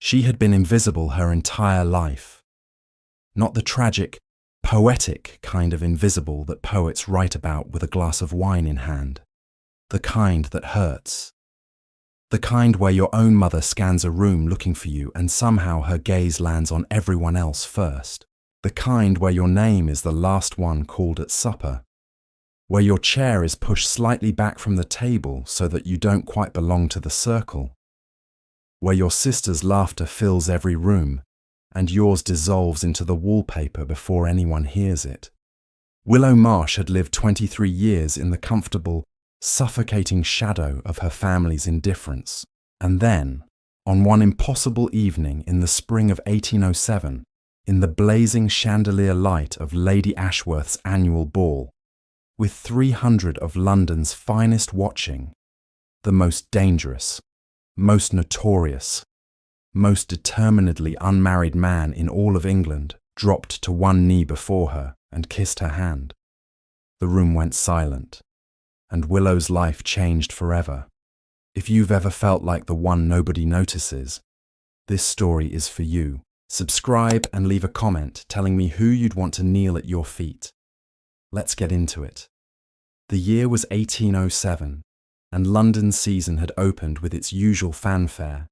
She had been invisible her entire life. Not the tragic, poetic kind of invisible that poets write about with a glass of wine in hand. The kind that hurts. The kind where your own mother scans a room looking for you and somehow her gaze lands on everyone else first. The kind where your name is the last one called at supper. Where your chair is pushed slightly back from the table so that you don't quite belong to the circle. Where your sister's laughter fills every room and yours dissolves into the wallpaper before anyone hears it. Willow Marsh had lived 23 years in the comfortable, suffocating shadow of her family's indifference. And then, on one impossible evening in the spring of 1807, in the blazing chandelier light of Lady Ashworth's annual ball, with 300 of London's finest watching, the most dangerous, most notorious, most determinedly unmarried man in all of England dropped to one knee before her and kissed her hand. The room went silent, and Willow's life changed forever. If you've ever felt like the one nobody notices, this story is for you. Subscribe and leave a comment telling me who you'd want to kneel at your feet. Let's get into it. The year was 1807, and London's season had opened with its usual fanfare,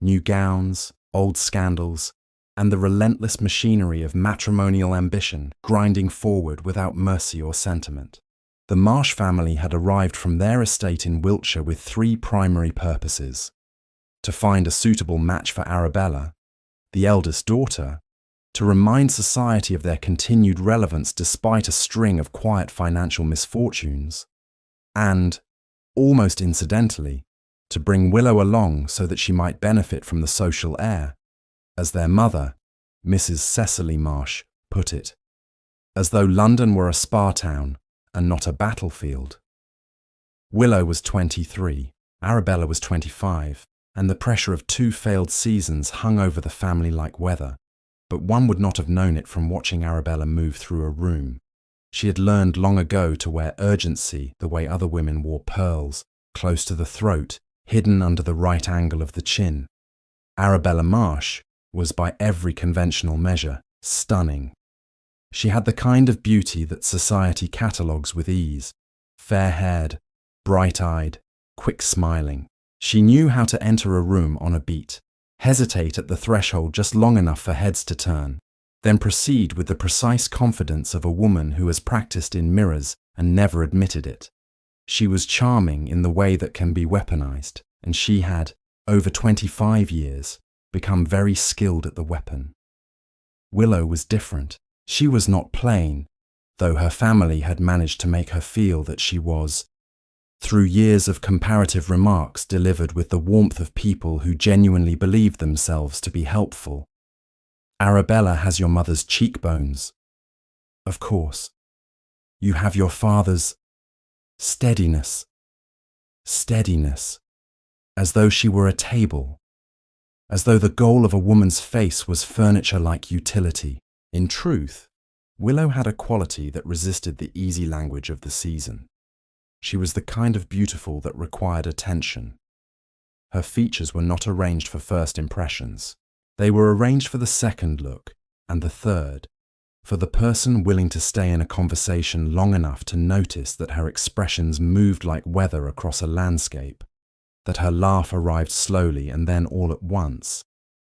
new gowns, old scandals, and the relentless machinery of matrimonial ambition grinding forward without mercy or sentiment. The Marsh family had arrived from their estate in Wiltshire with three primary purposes: to find a suitable match for Arabella, the eldest daughter, to remind society of their continued relevance despite a string of quiet financial misfortunes, and, almost incidentally, to bring Willow along so that she might benefit from the social air, as their mother, Mrs. Cecily Marsh, put it, as though London were a spa town and not a battlefield. Willow was 23, Arabella was 25, and the pressure of two failed seasons hung over the family like weather, but one would not have known it from watching Arabella move through a room. She had learned long ago to wear urgency the way other women wore pearls, close to the throat, hidden under the right angle of the chin. Arabella Marsh was, by every conventional measure, stunning. She had the kind of beauty that society catalogues with ease: fair-haired, bright-eyed, quick-smiling. She knew how to enter a room on a beat, hesitate at the threshold just long enough for heads to turn, then proceed with the precise confidence of a woman who has practiced in mirrors and never admitted it. She was charming in the way that can be weaponized, and she had, over 25 years, become very skilled at the weapon. Willow was different. She was not plain, though her family had managed to make her feel that she was, through years of comparative remarks delivered with the warmth of people who genuinely believed themselves to be helpful. Arabella has your mother's cheekbones. Of course. You have your father's steadiness, as though she were a table, as though the goal of a woman's face was furniture-like utility. In truth, Willow had a quality that resisted the easy language of the season. She was the kind of beautiful that required attention. Her features were not arranged for first impressions. They were arranged for the second look, and the third, for the person willing to stay in a conversation long enough to notice that her expressions moved like weather across a landscape, that her laugh arrived slowly and then all at once,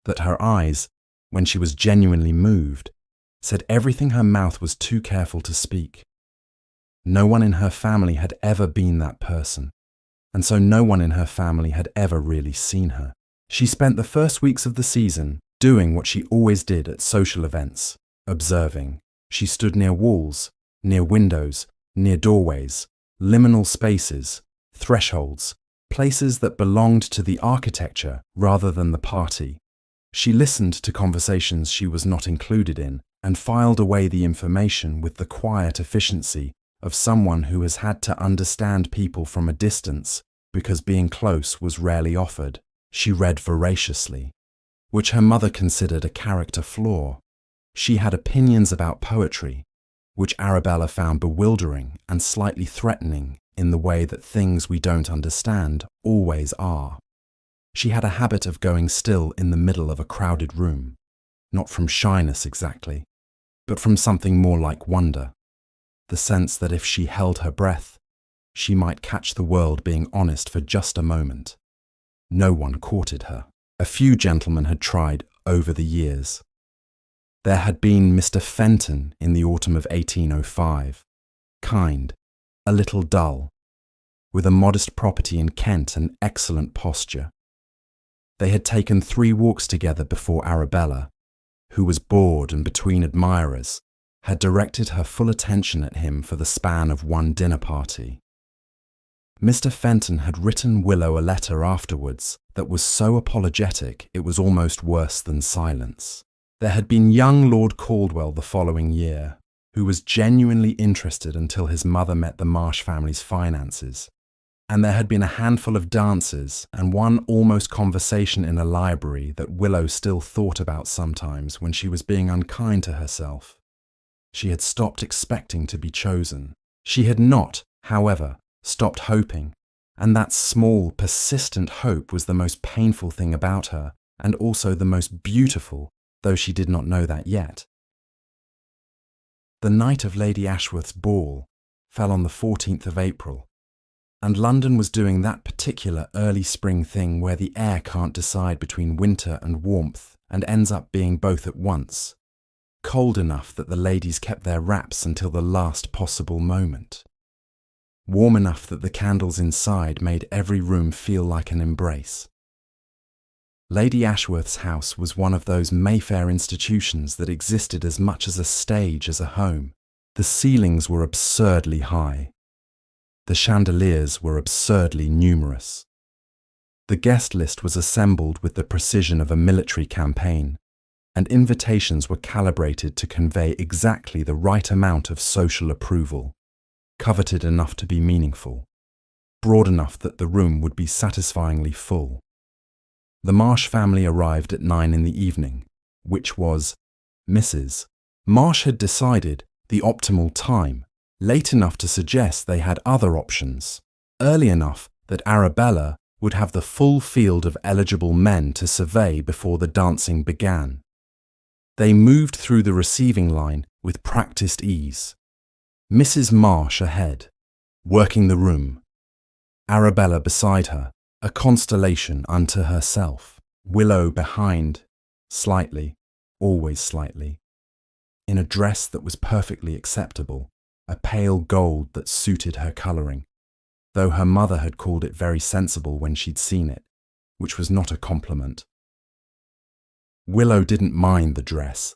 that her eyes, when she was genuinely moved, said everything her mouth was too careful to speak. No one in her family had ever been that person, and so no one in her family had ever really seen her. She spent the first weeks of the season doing what she always did at social events, observing. She stood near walls, near windows, near doorways, liminal spaces, thresholds, places that belonged to the architecture rather than the party. She listened to conversations she was not included in and filed away the information with the quiet efficiency of someone who has had to understand people from a distance because being close was rarely offered. She read voraciously, which her mother considered a character flaw. She had opinions about poetry, which Arabella found bewildering and slightly threatening in the way that things we don't understand always are. She had a habit of going still in the middle of a crowded room, not from shyness exactly, but from something more like wonder, the sense that if she held her breath, she might catch the world being honest for just a moment. No one courted her. A few gentlemen had tried over the years. There had been Mr. Fenton in the autumn of 1805, kind, a little dull, with a modest property in Kent and excellent posture. They had taken 3 walks together before Arabella, who was bored and between admirers, had directed her full attention at him for the span of one dinner party. Mr. Fenton had written Willow a letter afterwards that was so apologetic it was almost worse than silence. There had been young Lord Caldwell the following year, who was genuinely interested until his mother met the Marsh family's finances, and there had been a handful of dances and one almost conversation in a library that Willow still thought about sometimes when she was being unkind to herself. She had stopped expecting to be chosen. She had not, however, stopped hoping, and that small, persistent hope was the most painful thing about her, and also the most beautiful, though she did not know that yet. The night of Lady Ashworth's ball fell on the 14th of April, and London was doing that particular early spring thing where the air can't decide between winter and warmth and ends up being both at once, cold enough that the ladies kept their wraps until the last possible moment, warm enough that the candles inside made every room feel like an embrace. Lady Ashworth's house was one of those Mayfair institutions that existed as much as a stage as a home. The ceilings were absurdly high. The chandeliers were absurdly numerous. The guest list was assembled with the precision of a military campaign, and invitations were calibrated to convey exactly the right amount of social approval, coveted enough to be meaningful, broad enough that the room would be satisfyingly full. The Marsh family arrived at 9 in the evening, which was Mrs. Marsh had decided the optimal time, late enough to suggest they had other options, early enough that Arabella would have the full field of eligible men to survey before the dancing began. They moved through the receiving line with practiced ease. Mrs. Marsh ahead, working the room. Arabella beside her, a constellation unto herself. Willow behind, slightly, always slightly, in a dress that was perfectly acceptable, a pale gold that suited her colouring, though her mother had called it very sensible when she'd seen it, which was not a compliment. Willow didn't mind the dress.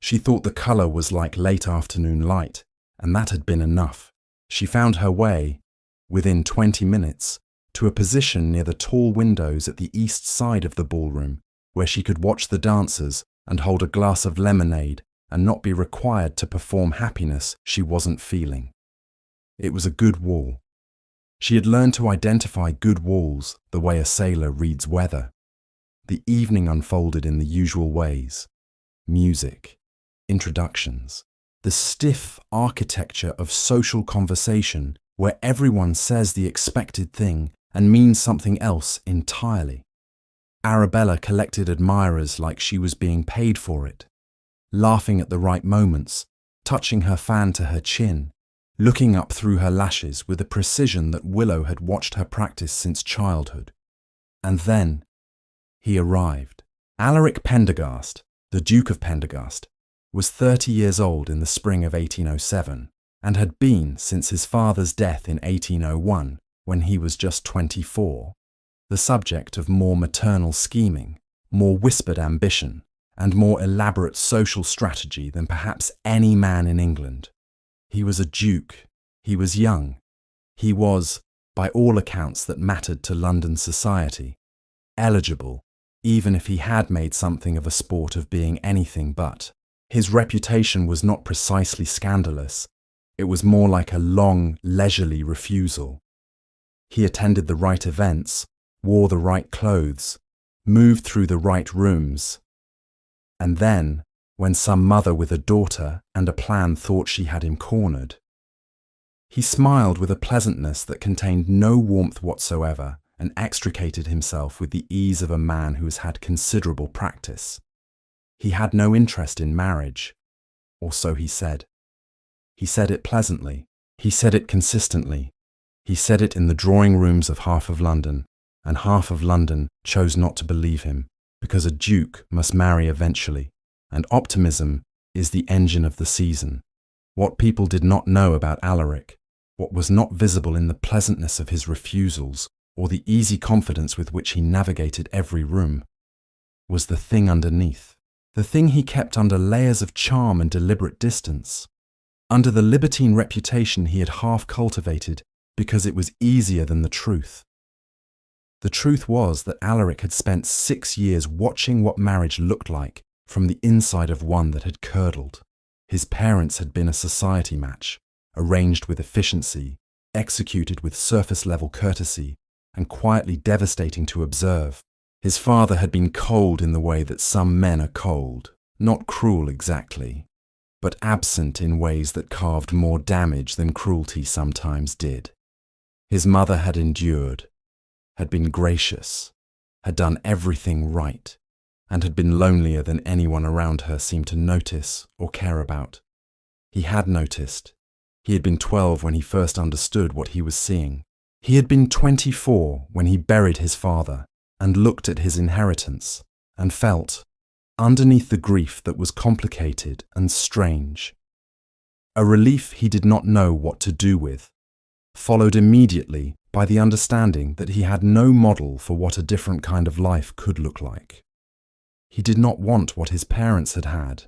She thought the colour was like late afternoon light, and that had been enough. She found her way, within 20 minutes, to a position near the tall windows at the east side of the ballroom, where she could watch the dancers and hold a glass of lemonade and not be required to perform happiness she wasn't feeling. It was a good wall. She had learned to identify good walls the way a sailor reads weather. The evening unfolded in the usual ways: music, introductions, the stiff architecture of social conversation where everyone says the expected thing and means something else entirely. Arabella collected admirers like she was being paid for it, laughing at the right moments, touching her fan to her chin, looking up through her lashes with a precision that Willow had watched her practice since childhood. And then he arrived. Alaric Pendergast, the Duke of Pendergast, was 30 years old in the spring of 1807, and had been since his father's death in 1801, when he was just 24, the subject of more maternal scheming, more whispered ambition, and more elaborate social strategy than perhaps any man in England. He was a duke, he was young, he was, by all accounts that mattered to London society, eligible, even if he had made something of a sport of being anything but. His reputation was not precisely scandalous, it was more like a long, leisurely refusal. He attended the right events, wore the right clothes, moved through the right rooms. And then, when some mother with a daughter and a plan thought she had him cornered, he smiled with a pleasantness that contained no warmth whatsoever and extricated himself with the ease of a man who has had considerable practice. He had no interest in marriage, or so he said. He said it pleasantly. He said it consistently. He said it in the drawing rooms of half of London, and half of London chose not to believe him, because a duke must marry eventually, and optimism is the engine of the season. What people did not know about Alaric, what was not visible in the pleasantness of his refusals or the easy confidence with which he navigated every room, was the thing underneath, the thing he kept under layers of charm and deliberate distance, under the libertine reputation he had half cultivated because it was easier than the truth. The truth was that Alaric had spent 6 years watching what marriage looked like from the inside of one that had curdled. His parents had been a society match, arranged with efficiency, executed with surface-level courtesy, and quietly devastating to observe. His father had been cold in the way that some men are cold, not cruel exactly, but absent in ways that carved more damage than cruelty sometimes did. His mother had endured, had been gracious, had done everything right, and had been lonelier than anyone around her seemed to notice or care about. He had noticed. He had been 12 when he first understood what he was seeing. He had been 24 when he buried his father and looked at his inheritance and felt, underneath the grief that was complicated and strange, a relief he did not know what to do with, followed immediately by the understanding that he had no model for what a different kind of life could look like. He did not want what his parents had had.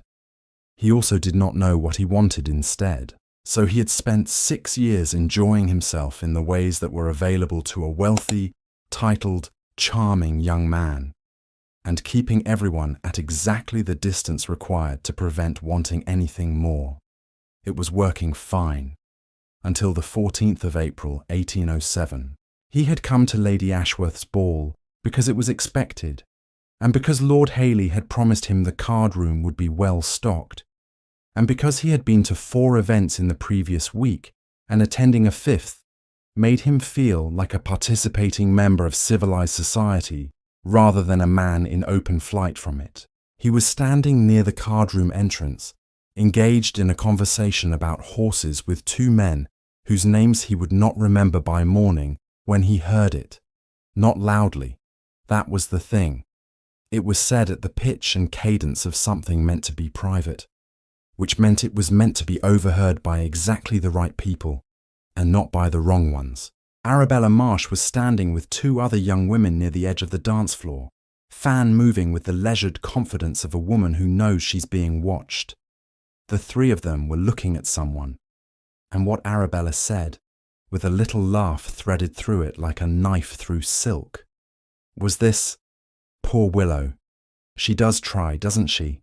He also did not know what he wanted instead. So he had spent 6 years enjoying himself in the ways that were available to a wealthy, titled, charming young man, and keeping everyone at exactly the distance required to prevent wanting anything more. It was working fine. Until the 14th of April, 1807. He had come to Lady Ashworth's ball because it was expected, and because Lord Hailey had promised him the card-room would be well stocked, and because he had been to 4 events in the previous week and attending a 5th made him feel like a participating member of civilized society rather than a man in open flight from it. He was standing near the card-room entrance, engaged in a conversation about horses with 2 men whose names he would not remember by morning, when he heard it. Not loudly. That was the thing. It was said at the pitch and cadence of something meant to be private, which meant it was meant to be overheard by exactly the right people, and not by the wrong ones. Arabella Marsh was standing with 2 other young women near the edge of the dance floor, fan moving with the leisured confidence of a woman who knows she's being watched. The 3 of them were looking at someone, and what Arabella said, with a little laugh threaded through it like a knife through silk, was this: "Poor Willow. She does try, doesn't she?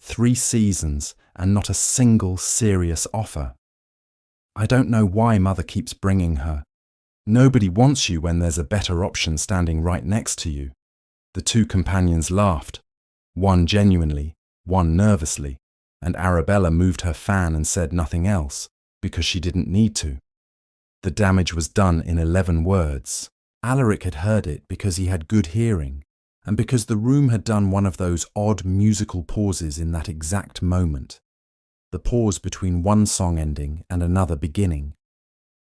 3 seasons and not a single serious offer. I don't know why Mother keeps bringing her. Nobody wants you when there's a better option standing right next to you." The 2 companions laughed, one genuinely, one nervously, and Arabella moved her fan and said nothing else, because she didn't need to. The damage was done in 11 words. Alaric had heard it because he had good hearing, and because the room had done one of those odd musical pauses in that exact moment, the pause between one song ending and another beginning,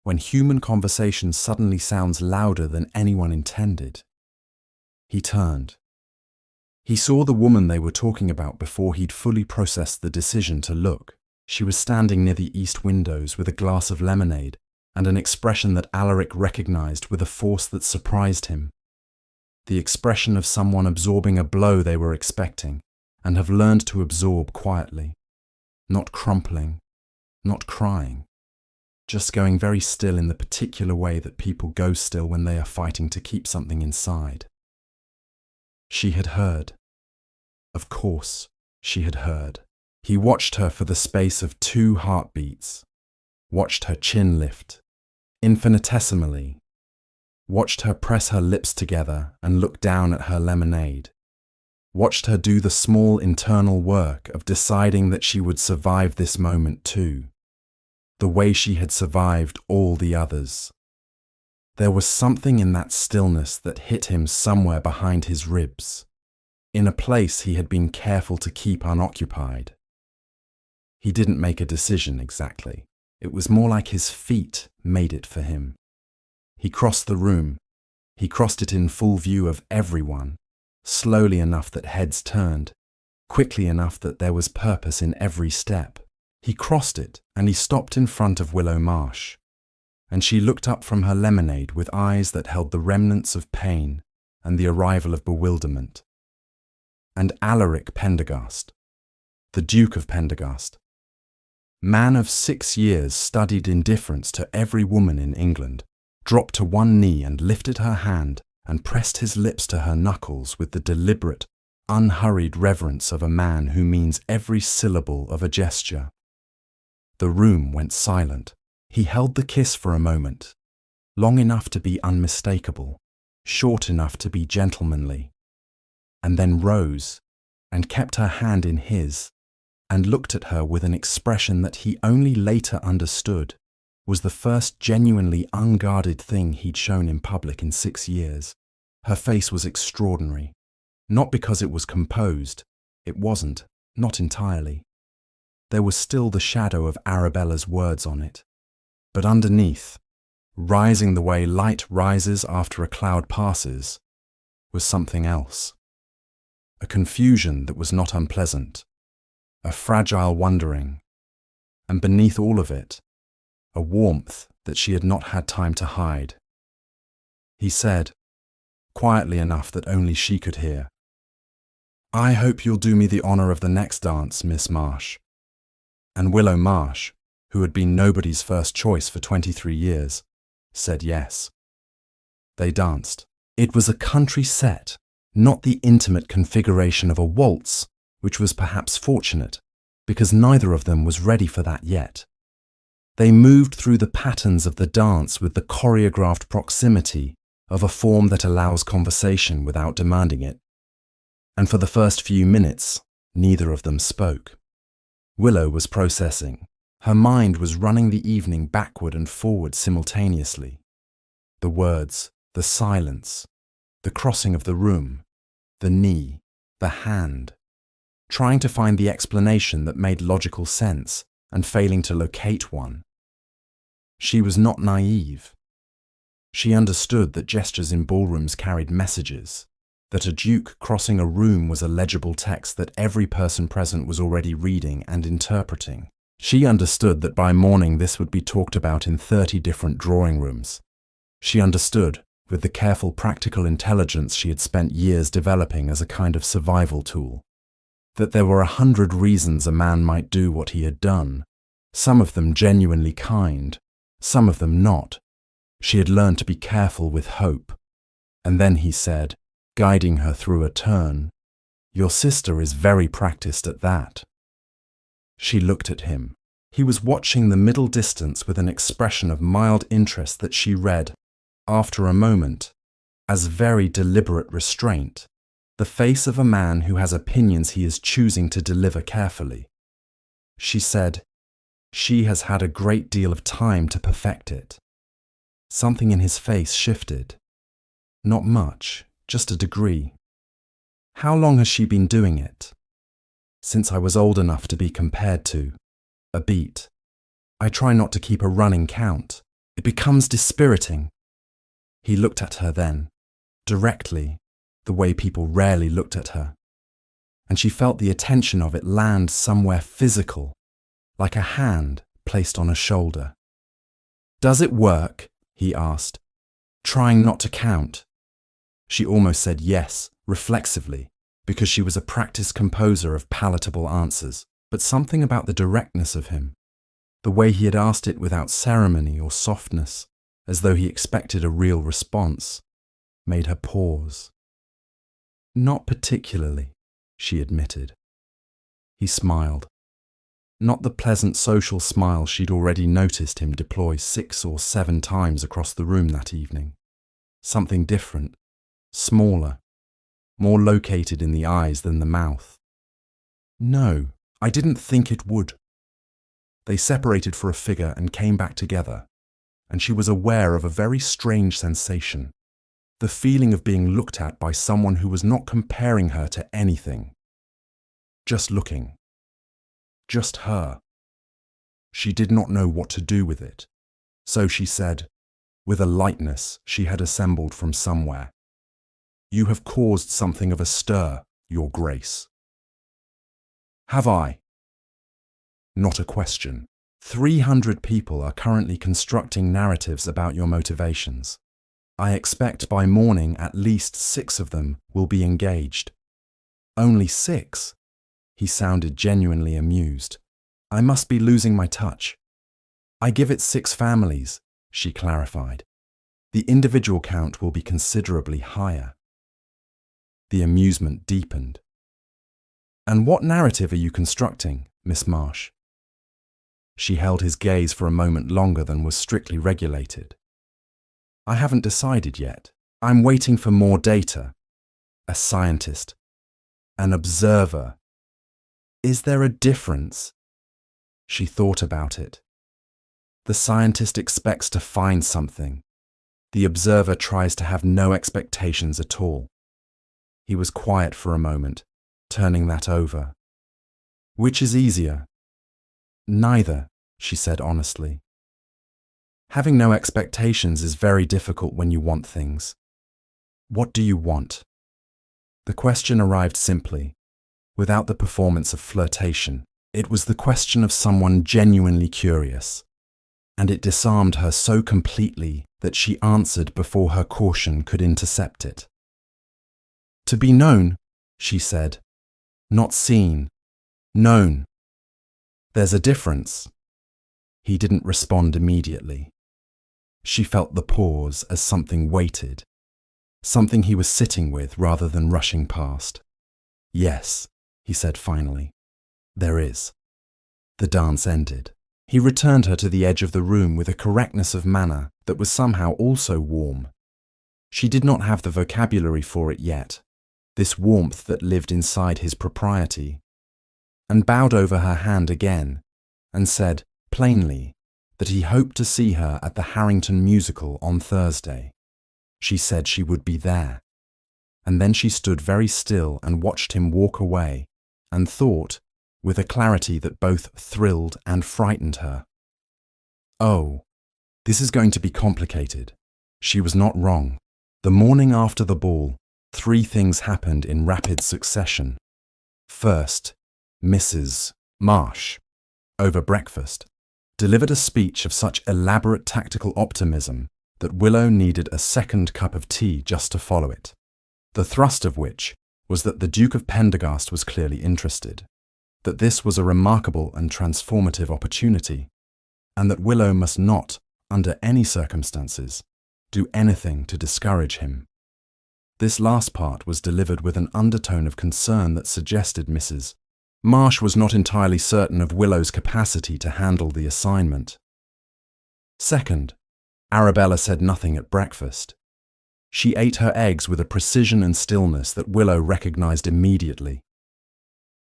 when human conversation suddenly sounds louder than anyone intended. He turned. He saw the woman they were talking about before he'd fully processed the decision to look. She was standing near the east windows with a glass of lemonade and an expression that Alaric recognized with a force that surprised him. The expression of someone absorbing a blow they were expecting and have learned to absorb quietly, not crumpling, not crying, just going very still in the particular way that people go still when they are fighting to keep something inside. She had heard. Of course, she had heard. He watched her for the space of 2 heartbeats, watched her chin lift, infinitesimally, watched her press her lips together and look down at her lemonade, watched her do the small internal work of deciding that she would survive this moment too, the way she had survived all the others. There was something in that stillness that hit him somewhere behind his ribs, in a place he had been careful to keep unoccupied. He didn't make a decision exactly. It was more like his feet made it for him. He crossed the room. He crossed it in full view of everyone, slowly enough that heads turned, quickly enough that there was purpose in every step. He crossed it, and he stopped in front of Willow Marsh, and she looked up from her lemonade with eyes that held the remnants of pain and the arrival of bewilderment. And Alaric Pendergast, the Duke of Pendergast, man of 6 years, studied indifference to every woman in England, dropped to one knee and lifted her hand and pressed his lips to her knuckles with the deliberate, unhurried reverence of a man who means every syllable of a gesture. The room went silent. He held the kiss for a moment, long enough to be unmistakable, short enough to be gentlemanly, and then rose and kept her hand in his and looked at her with an expression that he only later understood was the first genuinely unguarded thing he'd shown in public in 6 years. Her face was extraordinary, not because it was composed. It wasn't, not entirely. There was still the shadow of Arabella's words on it. But underneath, rising the way light rises after a cloud passes, was something else. A confusion that was not unpleasant, a fragile wondering, and beneath all of it, a warmth that she had not had time to hide. He said, quietly enough that only she could hear, "I hope you'll do me the honour of the next dance, Miss Marsh." And Willow Marsh, who had been nobody's first choice for 23 years, said yes. They danced. It was a country set, not the intimate configuration of a waltz, which was perhaps fortunate, because neither of them was ready for that yet. They moved through the patterns of the dance with the choreographed proximity of a form that allows conversation without demanding it. And for the first few minutes, neither of them spoke. Willow was processing. Her mind was running the evening backward and forward simultaneously. The words, the silence, the crossing of the room, the knee, the hand, trying to find the explanation that made logical sense and failing to locate one. She was not naive. She understood that gestures in ballrooms carried messages, that a duke crossing a room was a legible text that every person present was already reading and interpreting. She understood that by morning this would be talked about in 30 different drawing rooms. She understood, with the careful practical intelligence she had spent years developing as a kind of survival tool, that there were 100 reasons a man might do what he had done, some of them genuinely kind, some of them not. She had learned to be careful with hope. And then he said, guiding her through a turn, "Your sister is very practiced at that." She looked at him. He was watching the middle distance with an expression of mild interest that she read, after a moment, as very deliberate restraint, the face of a man who has opinions he is choosing to deliver carefully. She said, "She has had a great deal of time to perfect it." Something in his face shifted. Not much, just a degree. "How long has she been doing it?" "Since I was old enough to be compared to. A beat. I try not to keep a running count. It becomes dispiriting." He looked at her then, directly, the way people rarely looked at her. And she felt the attention of it land somewhere physical, like a hand placed on a shoulder. "Does it work?" he asked, trying not to count. She almost said yes, reflexively, because she was a practiced composer of palatable answers, but something about the directness of him, the way he had asked it without ceremony or softness, as though he expected a real response, made her pause. "Not particularly," she admitted. He smiled. Not the pleasant social smile she'd already noticed him deploy 6 or 7 times across the room that evening. Something different, smaller, more located in the eyes than the mouth. "No, I didn't think it would." They separated for a figure and came back together, and she was aware of a very strange sensation. The feeling of being looked at by someone who was not comparing her to anything. Just looking. Just her. She did not know what to do with it. So she said, with a lightness she had assembled from somewhere, "You have caused something of a stir, Your Grace." "Have I?" Not a question. 300 people are currently constructing narratives about your motivations. I expect by morning at least 6 of them will be engaged. Only 6? He sounded genuinely amused. I must be losing my touch. I give it 6 families, she clarified. The individual count will be considerably higher. The amusement deepened. And what narrative are you constructing, Miss Marsh? She held his gaze for a moment longer than was strictly regulated. I haven't decided yet. I'm waiting for more data. A scientist. An observer. Is there a difference? She thought about it. The scientist expects to find something. The observer tries to have no expectations at all. He was quiet for a moment, turning that over. Which is easier? Neither, she said honestly. Having no expectations is very difficult when you want things. What do you want? The question arrived simply, without the performance of flirtation. It was the question of someone genuinely curious, and it disarmed her so completely that she answered before her caution could intercept it. To be known, she said, not seen, known. There's a difference. He didn't respond immediately. She felt the pause as something weighted, something he was sitting with rather than rushing past. Yes, he said finally, there is. The dance ended. He returned her to the edge of the room with a correctness of manner that was somehow also warm. She did not have the vocabulary for it yet, this warmth that lived inside his propriety, and bowed over her hand again and said, plainly, that he hoped to see her at the Harrington musical on Thursday. She said she would be there, and then she stood very still and watched him walk away, and thought, with a clarity that both thrilled and frightened her, oh, this is going to be complicated. She was not wrong. The morning after the ball, 3 things happened in rapid succession. First, Mrs. Marsh, over breakfast, delivered a speech of such elaborate tactical optimism that Willow needed a second cup of tea just to follow it, the thrust of which was that the Duke of Pendergast was clearly interested, that this was a remarkable and transformative opportunity, and that Willow must not, under any circumstances, do anything to discourage him. This last part was delivered with an undertone of concern that suggested Mrs. Marsh was not entirely certain of Willow's capacity to handle the assignment. Second, Arabella said nothing at breakfast. She ate her eggs with a precision and stillness that Willow recognized immediately.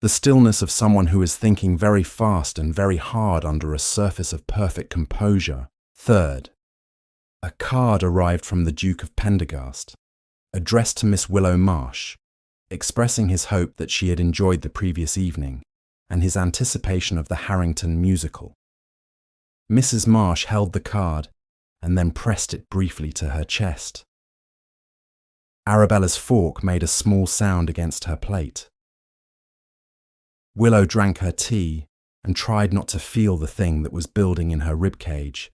The stillness of someone who is thinking very fast and very hard under a surface of perfect composure. Third, a card arrived from the Duke of Pendergast, addressed to Miss Willow Marsh, expressing his hope that she had enjoyed the previous evening and his anticipation of the Harrington musical. Mrs. Marsh held the card and then pressed it briefly to her chest. Arabella's fork made a small sound against her plate. Willow drank her tea and tried not to feel the thing that was building in her ribcage,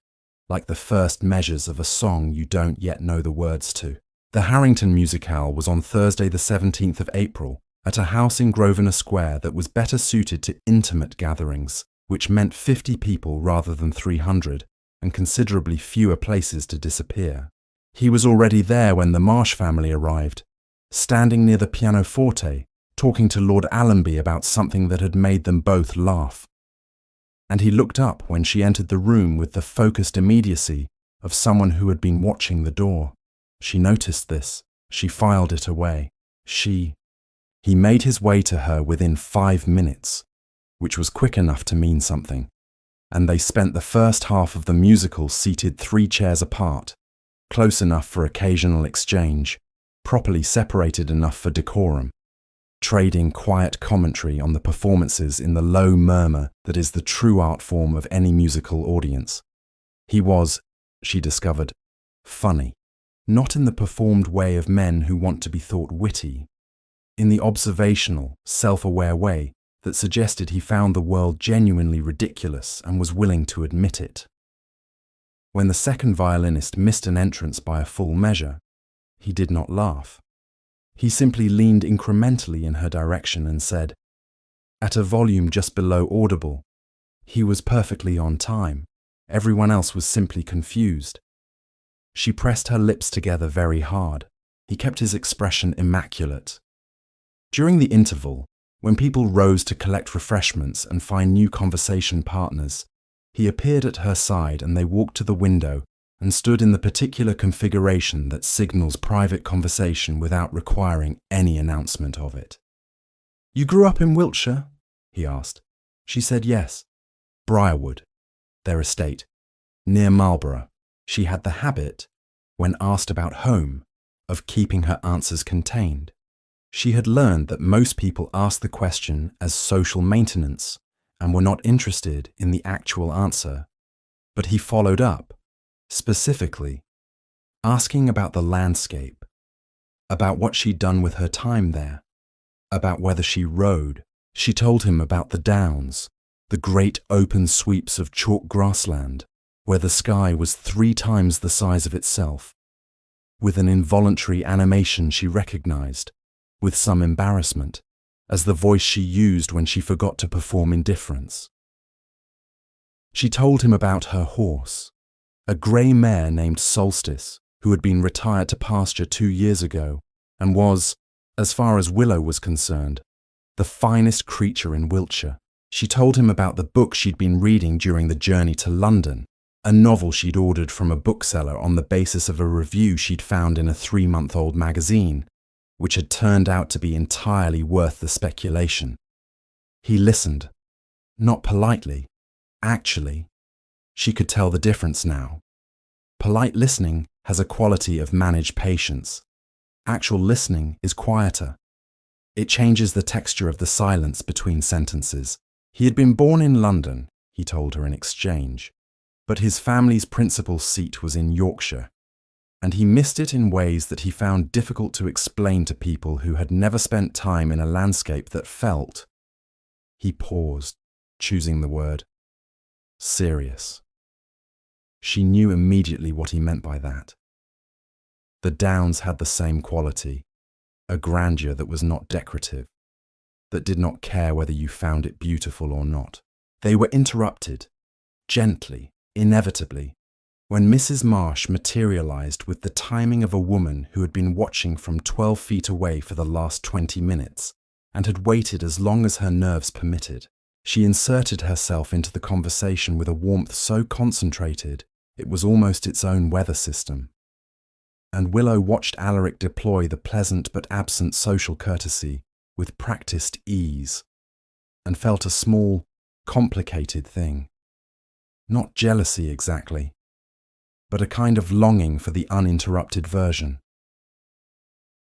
like the first measures of a song you don't yet know the words to. The Harrington musicale was on Thursday the 17th of April at a house in Grosvenor Square that was better suited to intimate gatherings, which meant 50 people rather than 300, and considerably fewer places to disappear. He was already there when the Marsh family arrived, standing near the pianoforte, talking to Lord Allenby about something that had made them both laugh. And he looked up when she entered the room with the focused immediacy of someone who had been watching the door. She noticed this. She filed it away. He made his way to her within 5 minutes, which was quick enough to mean something. and they spent the first half of the musical seated 3 chairs apart, close enough for occasional exchange, properly separated enough for decorum, trading quiet commentary on the performances in the low murmur that is the true art form of any musical audience. He was, she discovered, funny, not in the performed way of men who want to be thought witty, in the observational, self-aware way that suggested he found the world genuinely ridiculous and was willing to admit it. When the second violinist missed an entrance by a full measure, he did not laugh. He simply leaned incrementally in her direction and said, at a volume just below audible, he was perfectly on time. Everyone else was simply confused. She pressed her lips together very hard. He kept his expression immaculate. During the interval, when people rose to collect refreshments and find new conversation partners, he appeared at her side and they walked to the window and stood in the particular configuration that signals private conversation without requiring any announcement of it. "You grew up in Wiltshire?" he asked. She said yes. Briarwood, their estate, near Marlborough. She had the habit, when asked about home, of keeping her answers contained. She had learned that most people asked the question as social maintenance and were not interested in the actual answer. But he followed up, specifically, asking about the landscape, about what she'd done with her time there, about whether she rode. She told him about the downs, the great open sweeps of chalk grassland, where the sky was 3 times the size of itself. With an involuntary animation she recognized, with some embarrassment, as the voice she used when she forgot to perform indifference. She told him about her horse, a grey mare named Solstice, who had been retired to pasture 2 years ago and was, as far as Willow was concerned, the finest creature in Wiltshire. She told him about the book she'd been reading during the journey to London, a novel she'd ordered from a bookseller on the basis of a review she'd found in a 3-month-old magazine, which had turned out to be entirely worth the speculation. He listened, not politely, actually. She could tell the difference now. Polite listening has a quality of managed patience. Actual listening is quieter. It changes the texture of the silence between sentences. He had been born in London, he told her in exchange, but his family's principal seat was in Yorkshire, and he missed it in ways that he found difficult to explain to people who had never spent time in a landscape that felt, he paused, choosing the word, serious. She knew immediately what he meant by that. The downs had the same quality, a grandeur that was not decorative, that did not care whether you found it beautiful or not. They were interrupted, gently, inevitably, when Mrs. Marsh materialized with the timing of a woman who had been watching from 12 feet away for the last 20 minutes and had waited as long as her nerves permitted. She inserted herself into the conversation with a warmth so concentrated it was almost its own weather system. And Willow watched Alaric deploy the pleasant but absent social courtesy with practiced ease, and felt a small, complicated thing. Not jealousy exactly, but a kind of longing for the uninterrupted version.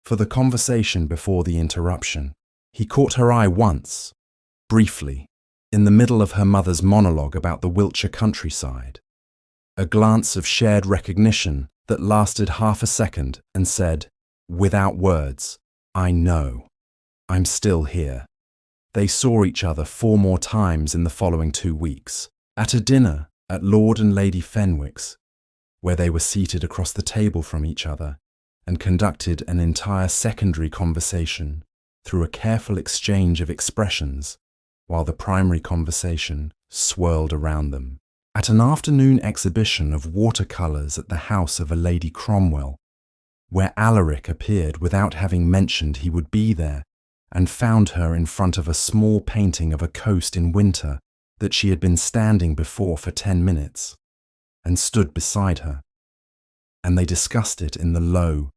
For the conversation before the interruption, he caught her eye once, briefly, in the middle of her mother's monologue about the Wiltshire countryside. A glance of shared recognition that lasted half a second and said, without words, I know. I'm still here. They saw each other 4 more times in the following 2 weeks, at a dinner at Lord and Lady Fenwick's, where they were seated across the table from each other and conducted an entire secondary conversation through a careful exchange of expressions while the primary conversation swirled around them. At an afternoon exhibition of watercolours at the house of a Lady Cromwell, where Alaric appeared without having mentioned he would be there, and found her in front of a small painting of a coast in winter that she had been standing before for 10 minutes, and stood beside her. And they discussed it in the low,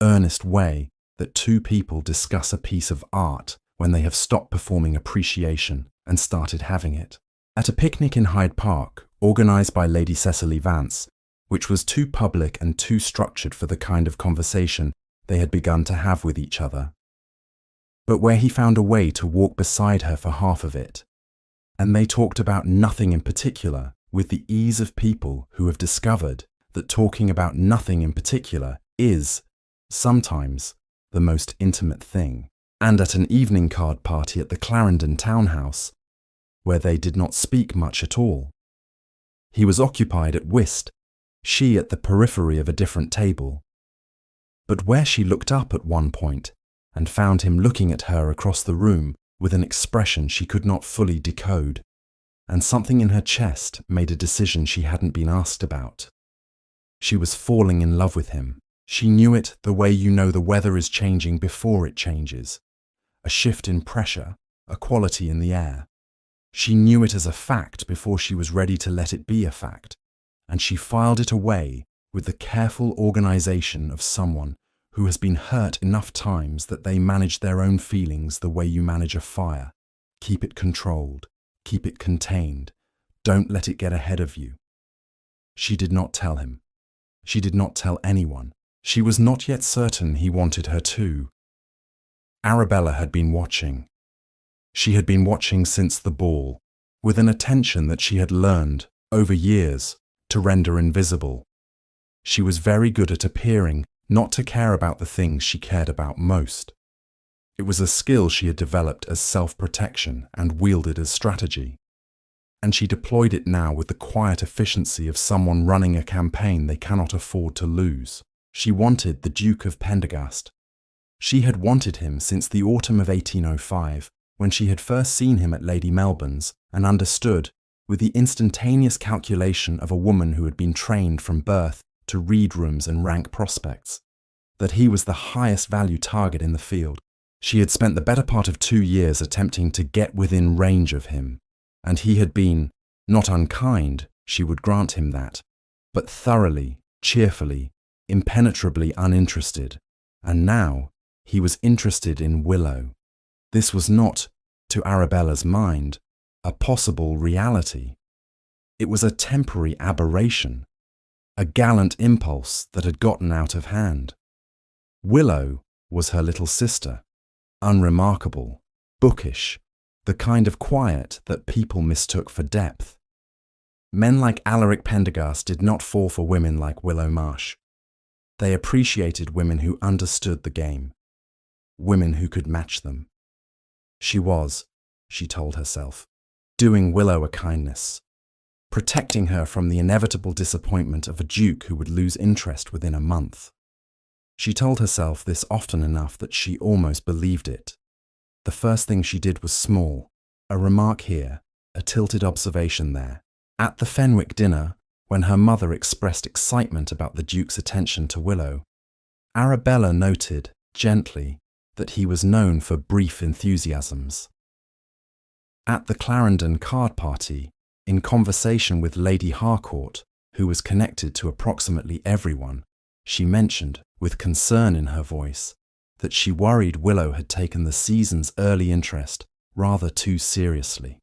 earnest way that 2 people discuss a piece of art when they have stopped performing appreciation and started having it. At a picnic in Hyde Park, organised by Lady Cecily Vance, which was too public and too structured for the kind of conversation they had begun to have with each other, but where he found a way to walk beside her for half of it, and they talked about nothing in particular with the ease of people who have discovered that talking about nothing in particular is, sometimes, the most intimate thing. And at an evening card party at the Clarendon townhouse, where they did not speak much at all. He was occupied at whist, she at the periphery of a different table. But where she looked up at one point and found him looking at her across the room with an expression she could not fully decode, and something in her chest made a decision she hadn't been asked about. She was falling in love with him. She knew it the way you know the weather is changing before it changes. A shift in pressure, a quality in the air. She knew it as a fact before she was ready to let it be a fact, and she filed it away with the careful organisation of someone who has been hurt enough times that they manage their own feelings the way you manage a fire. Keep it controlled, keep it contained, don't let it get ahead of you. She did not tell him. She did not tell anyone. She was not yet certain he wanted her to. Arabella had been watching. She had been watching since the ball, with an attention that she had learned, over years, to render invisible. She was very good at appearing not to care about the things she cared about most. It was a skill she had developed as self-protection and wielded as strategy. And she deployed it now with the quiet efficiency of someone running a campaign they cannot afford to lose. She wanted the Duke of Pendergast. She had wanted him since the autumn of 1805, when she had first seen him at Lady Melbourne's and understood, with the instantaneous calculation of a woman who had been trained from birth to read rooms and rank prospects, that he was the highest value target in the field. She had spent the better part of 2 years attempting to get within range of him, and he had been, not unkind, she would grant him that, but thoroughly, cheerfully, impenetrably uninterested, and now he was interested in Willow. This was not, to Arabella's mind, a possible reality. It was a temporary aberration, a gallant impulse that had gotten out of hand. Willow was her little sister, unremarkable, bookish, the kind of quiet that people mistook for depth. Men like Alaric Pendergast did not fall for women like Willow Marsh. They appreciated women who understood the game, women who could match them. She was, she told herself, doing Willow a kindness, protecting her from the inevitable disappointment of a duke who would lose interest within a month. She told herself this often enough that she almost believed it. The first thing she did was small, a remark here, a tilted observation there. At the Fenwick dinner, when her mother expressed excitement about the Duke's attention to Willow, Arabella noted, gently, that he was known for brief enthusiasms. At the Clarendon card party, in conversation with Lady Harcourt, who was connected to approximately everyone, she mentioned, with concern in her voice, that she worried Willow had taken the season's early interest rather too seriously.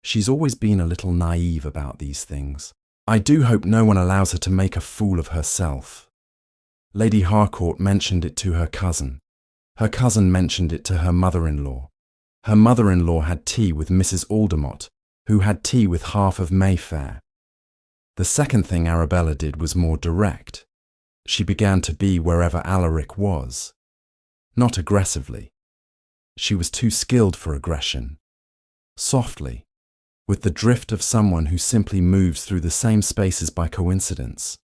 She's always been a little naive about these things. I do hope no one allows her to make a fool of herself. Lady Harcourt mentioned it to her cousin. Her cousin mentioned it to her mother-in-law. Her mother-in-law had tea with Mrs. Aldermot, who had tea with half of Mayfair. The second thing Arabella did was more direct. She began to be wherever Alaric was. Not aggressively. She was too skilled for aggression. Softly, with the drift of someone who simply moves through the same spaces by coincidence.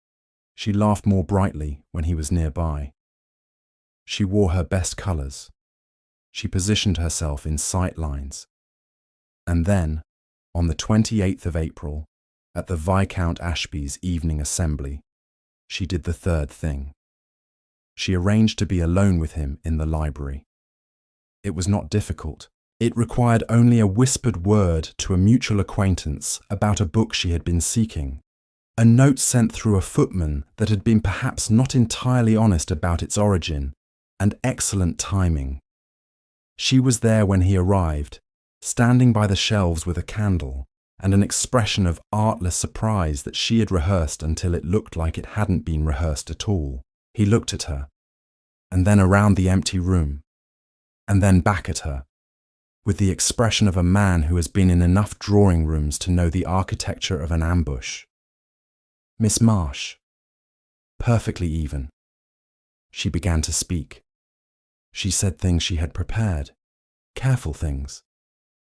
She laughed more brightly when he was nearby. She wore her best colours. She positioned herself in sight lines. And then, on the 28th of April, at the Viscount Ashby's evening assembly, she did the third thing. She arranged to be alone with him in the library. It was not difficult. It required only a whispered word to a mutual acquaintance about a book she had been seeking, a note sent through a footman that had been perhaps not entirely honest about its origin, and excellent timing. She was there when he arrived, standing by the shelves with a candle and an expression of artless surprise that she had rehearsed until it looked like it hadn't been rehearsed at all. He looked at her, and then around the empty room, and then back at her, with the expression of a man who has been in enough drawing rooms to know the architecture of an ambush. Miss Marsh. Perfectly even. She began to speak. She said things she had prepared, careful things,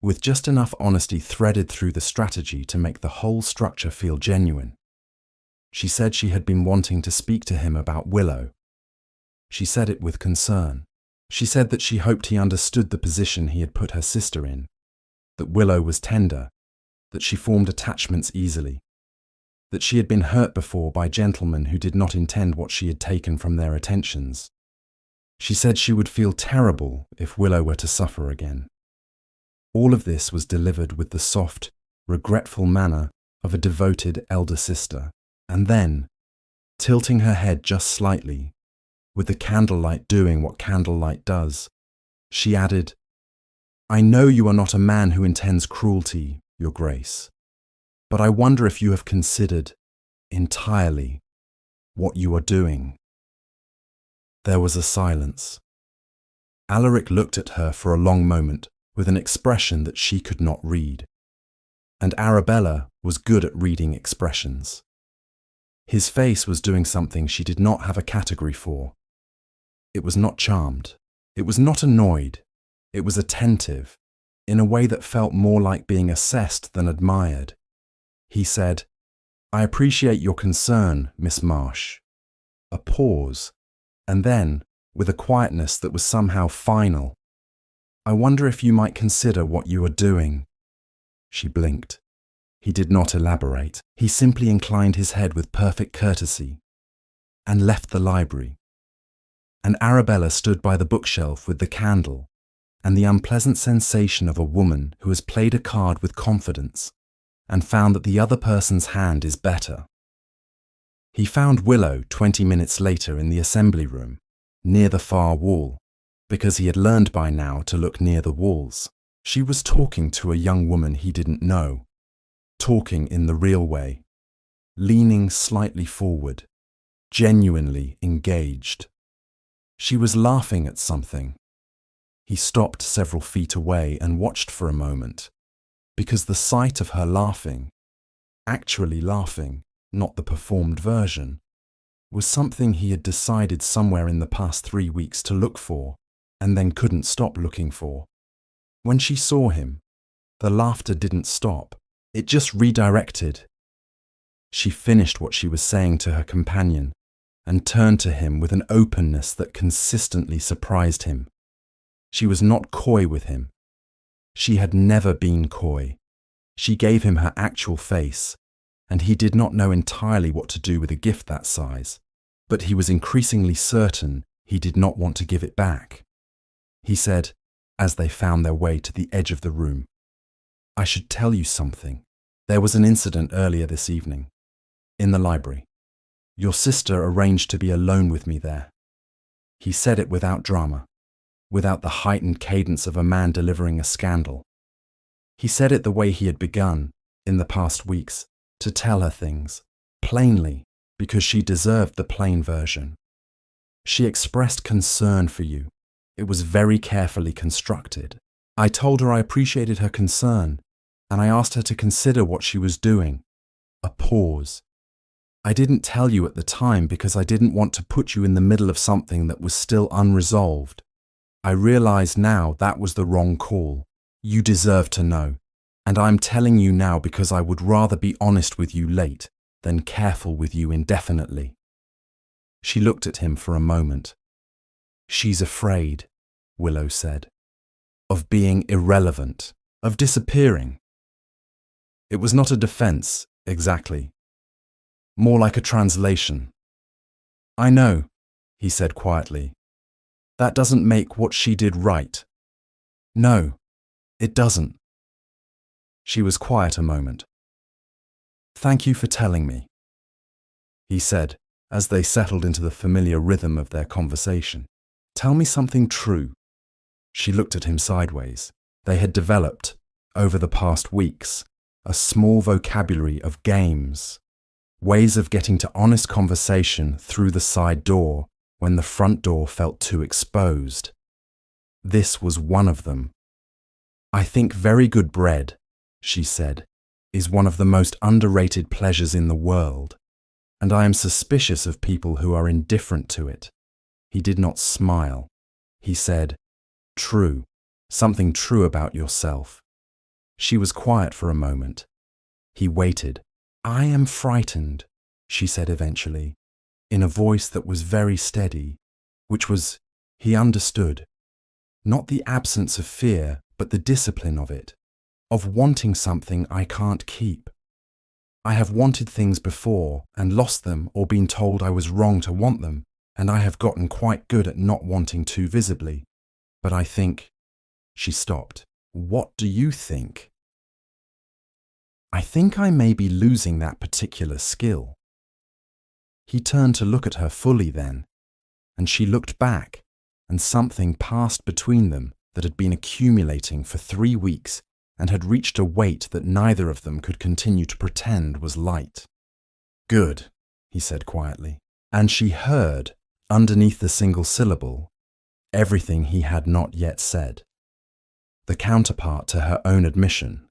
with just enough honesty threaded through the strategy to make the whole structure feel genuine. She said she had been wanting to speak to him about Willow. She said it with concern. She said that she hoped he understood the position he had put her sister in, that Willow was tender, that she formed attachments easily, that she had been hurt before by gentlemen who did not intend what she had taken from their attentions. She said she would feel terrible if Willow were to suffer again. All of this was delivered with the soft, regretful manner of a devoted elder sister, and then, tilting her head just slightly, with the candlelight doing what candlelight does, she added, "I know you are not a man who intends cruelty, Your Grace, but I wonder if you have considered, entirely, what you are doing." There was a silence. Alaric looked at her for a long moment with an expression that she could not read. And Arabella was good at reading expressions. His face was doing something she did not have a category for. It was not charmed. It was not annoyed. It was attentive, in a way that felt more like being assessed than admired. He said, "I appreciate your concern, Miss Marsh." A pause, and then, with a quietness that was somehow final, "I wonder if you might consider what you are doing." She blinked. He did not elaborate. He simply inclined his head with perfect courtesy and left the library. And Arabella stood by the bookshelf with the candle and the unpleasant sensation of a woman who has played a card with confidence and found that the other person's hand is better. He found Willow 20 minutes later in the assembly room, near the far wall, because he had learned by now to look near the walls. She was talking to a young woman he didn't know, talking in the real way, leaning slightly forward, genuinely engaged. She was laughing at something. He stopped several feet away and watched for a moment, because the sight of her laughing, actually laughing, not the performed version, was something he had decided somewhere in the past 3 weeks to look for, and then couldn't stop looking for. When she saw him, the laughter didn't stop. It just redirected. She finished what she was saying to her companion and turned to him with an openness that consistently surprised him. She was not coy with him. She had never been coy. She gave him her actual face, and he did not know entirely what to do with a gift that size, but he was increasingly certain he did not want to give it back. He said, as they found their way to the edge of the room, "I should tell you something. There was an incident earlier this evening, in the library. Your sister arranged to be alone with me there." He said it without drama, without the heightened cadence of a man delivering a scandal. He said it the way he had begun, in the past weeks, to tell her things, plainly, because she deserved the plain version. She expressed concern for you. It was very carefully constructed. I told her I appreciated her concern, and I asked her to consider what she was doing. A pause. "I didn't tell you at the time because I didn't want to put you in the middle of something that was still unresolved. I realize now that was the wrong call. You deserve to know. And I'm telling you now because I would rather be honest with you late than careful with you indefinitely." She looked at him for a moment. "She's afraid," Willow said, "of being irrelevant, of disappearing." It was not a defense, exactly. More like a translation. "I know," he said quietly. "That doesn't make what she did right. No, it doesn't." She was quiet a moment. "Thank you for telling me," he said, as they settled into the familiar rhythm of their conversation. "Tell me something true." She looked at him sideways. They had developed, over the past weeks, a small vocabulary of games, ways of getting to honest conversation through the side door when the front door felt too exposed. This was one of them. "I think very good bread," she said, "is one of the most underrated pleasures in the world, and I am suspicious of people who are indifferent to it." He did not smile. He said, "True, something true about yourself." She was quiet for a moment. He waited. "I am frightened," she said eventually, in a voice that was very steady, which was, he understood, not the absence of fear, but the discipline of it, of wanting something I can't keep. I have wanted things before and lost them or been told I was wrong to want them, and I have gotten quite good at not wanting too visibly. But I think—" She stopped. "What do you think?" "I think I may be losing that particular skill." He turned to look at her fully then, and she looked back, and something passed between them that had been accumulating for 3 weeks and had reached a weight that neither of them could continue to pretend was light. "Good," he said quietly, and she heard, underneath the single syllable, everything he had not yet said. The counterpart to her own admission.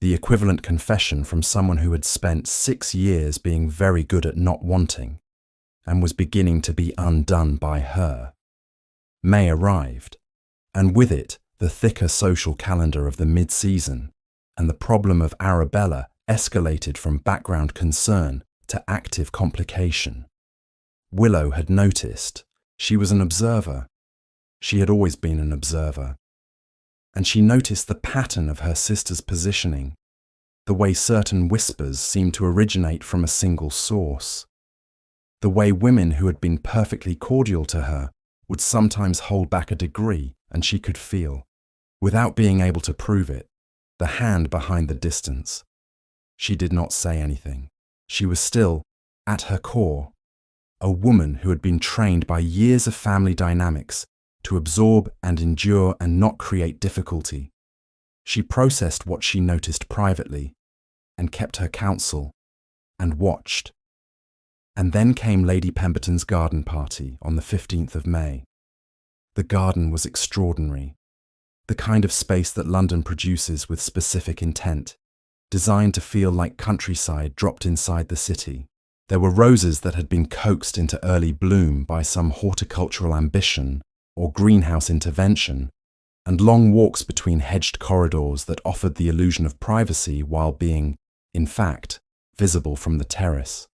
The equivalent confession from someone who had spent 6 years being very good at not wanting and was beginning to be undone by her. May arrived, and with it the thicker social calendar of the mid-season, and the problem of Arabella escalated from background concern to active complication. Willow had noticed. She was an observer. She had always been an observer. And she noticed the pattern of her sister's positioning, the way certain whispers seemed to originate from a single source, the way women who had been perfectly cordial to her would sometimes hold back a degree, and she could feel, without being able to prove it, the hand behind the distance. She did not say anything. She was still, at her core, a woman who had been trained by years of family dynamics to absorb and endure and not create difficulty. She processed what she noticed privately and kept her counsel and watched. And then came Lady Pemberton's garden party on the 15th of May. The garden was extraordinary, the kind of space that London produces with specific intent, designed to feel like countryside dropped inside the city. There were roses that had been coaxed into early bloom by some horticultural ambition or greenhouse intervention, and long walks between hedged corridors that offered the illusion of privacy while being, in fact, visible from the terrace.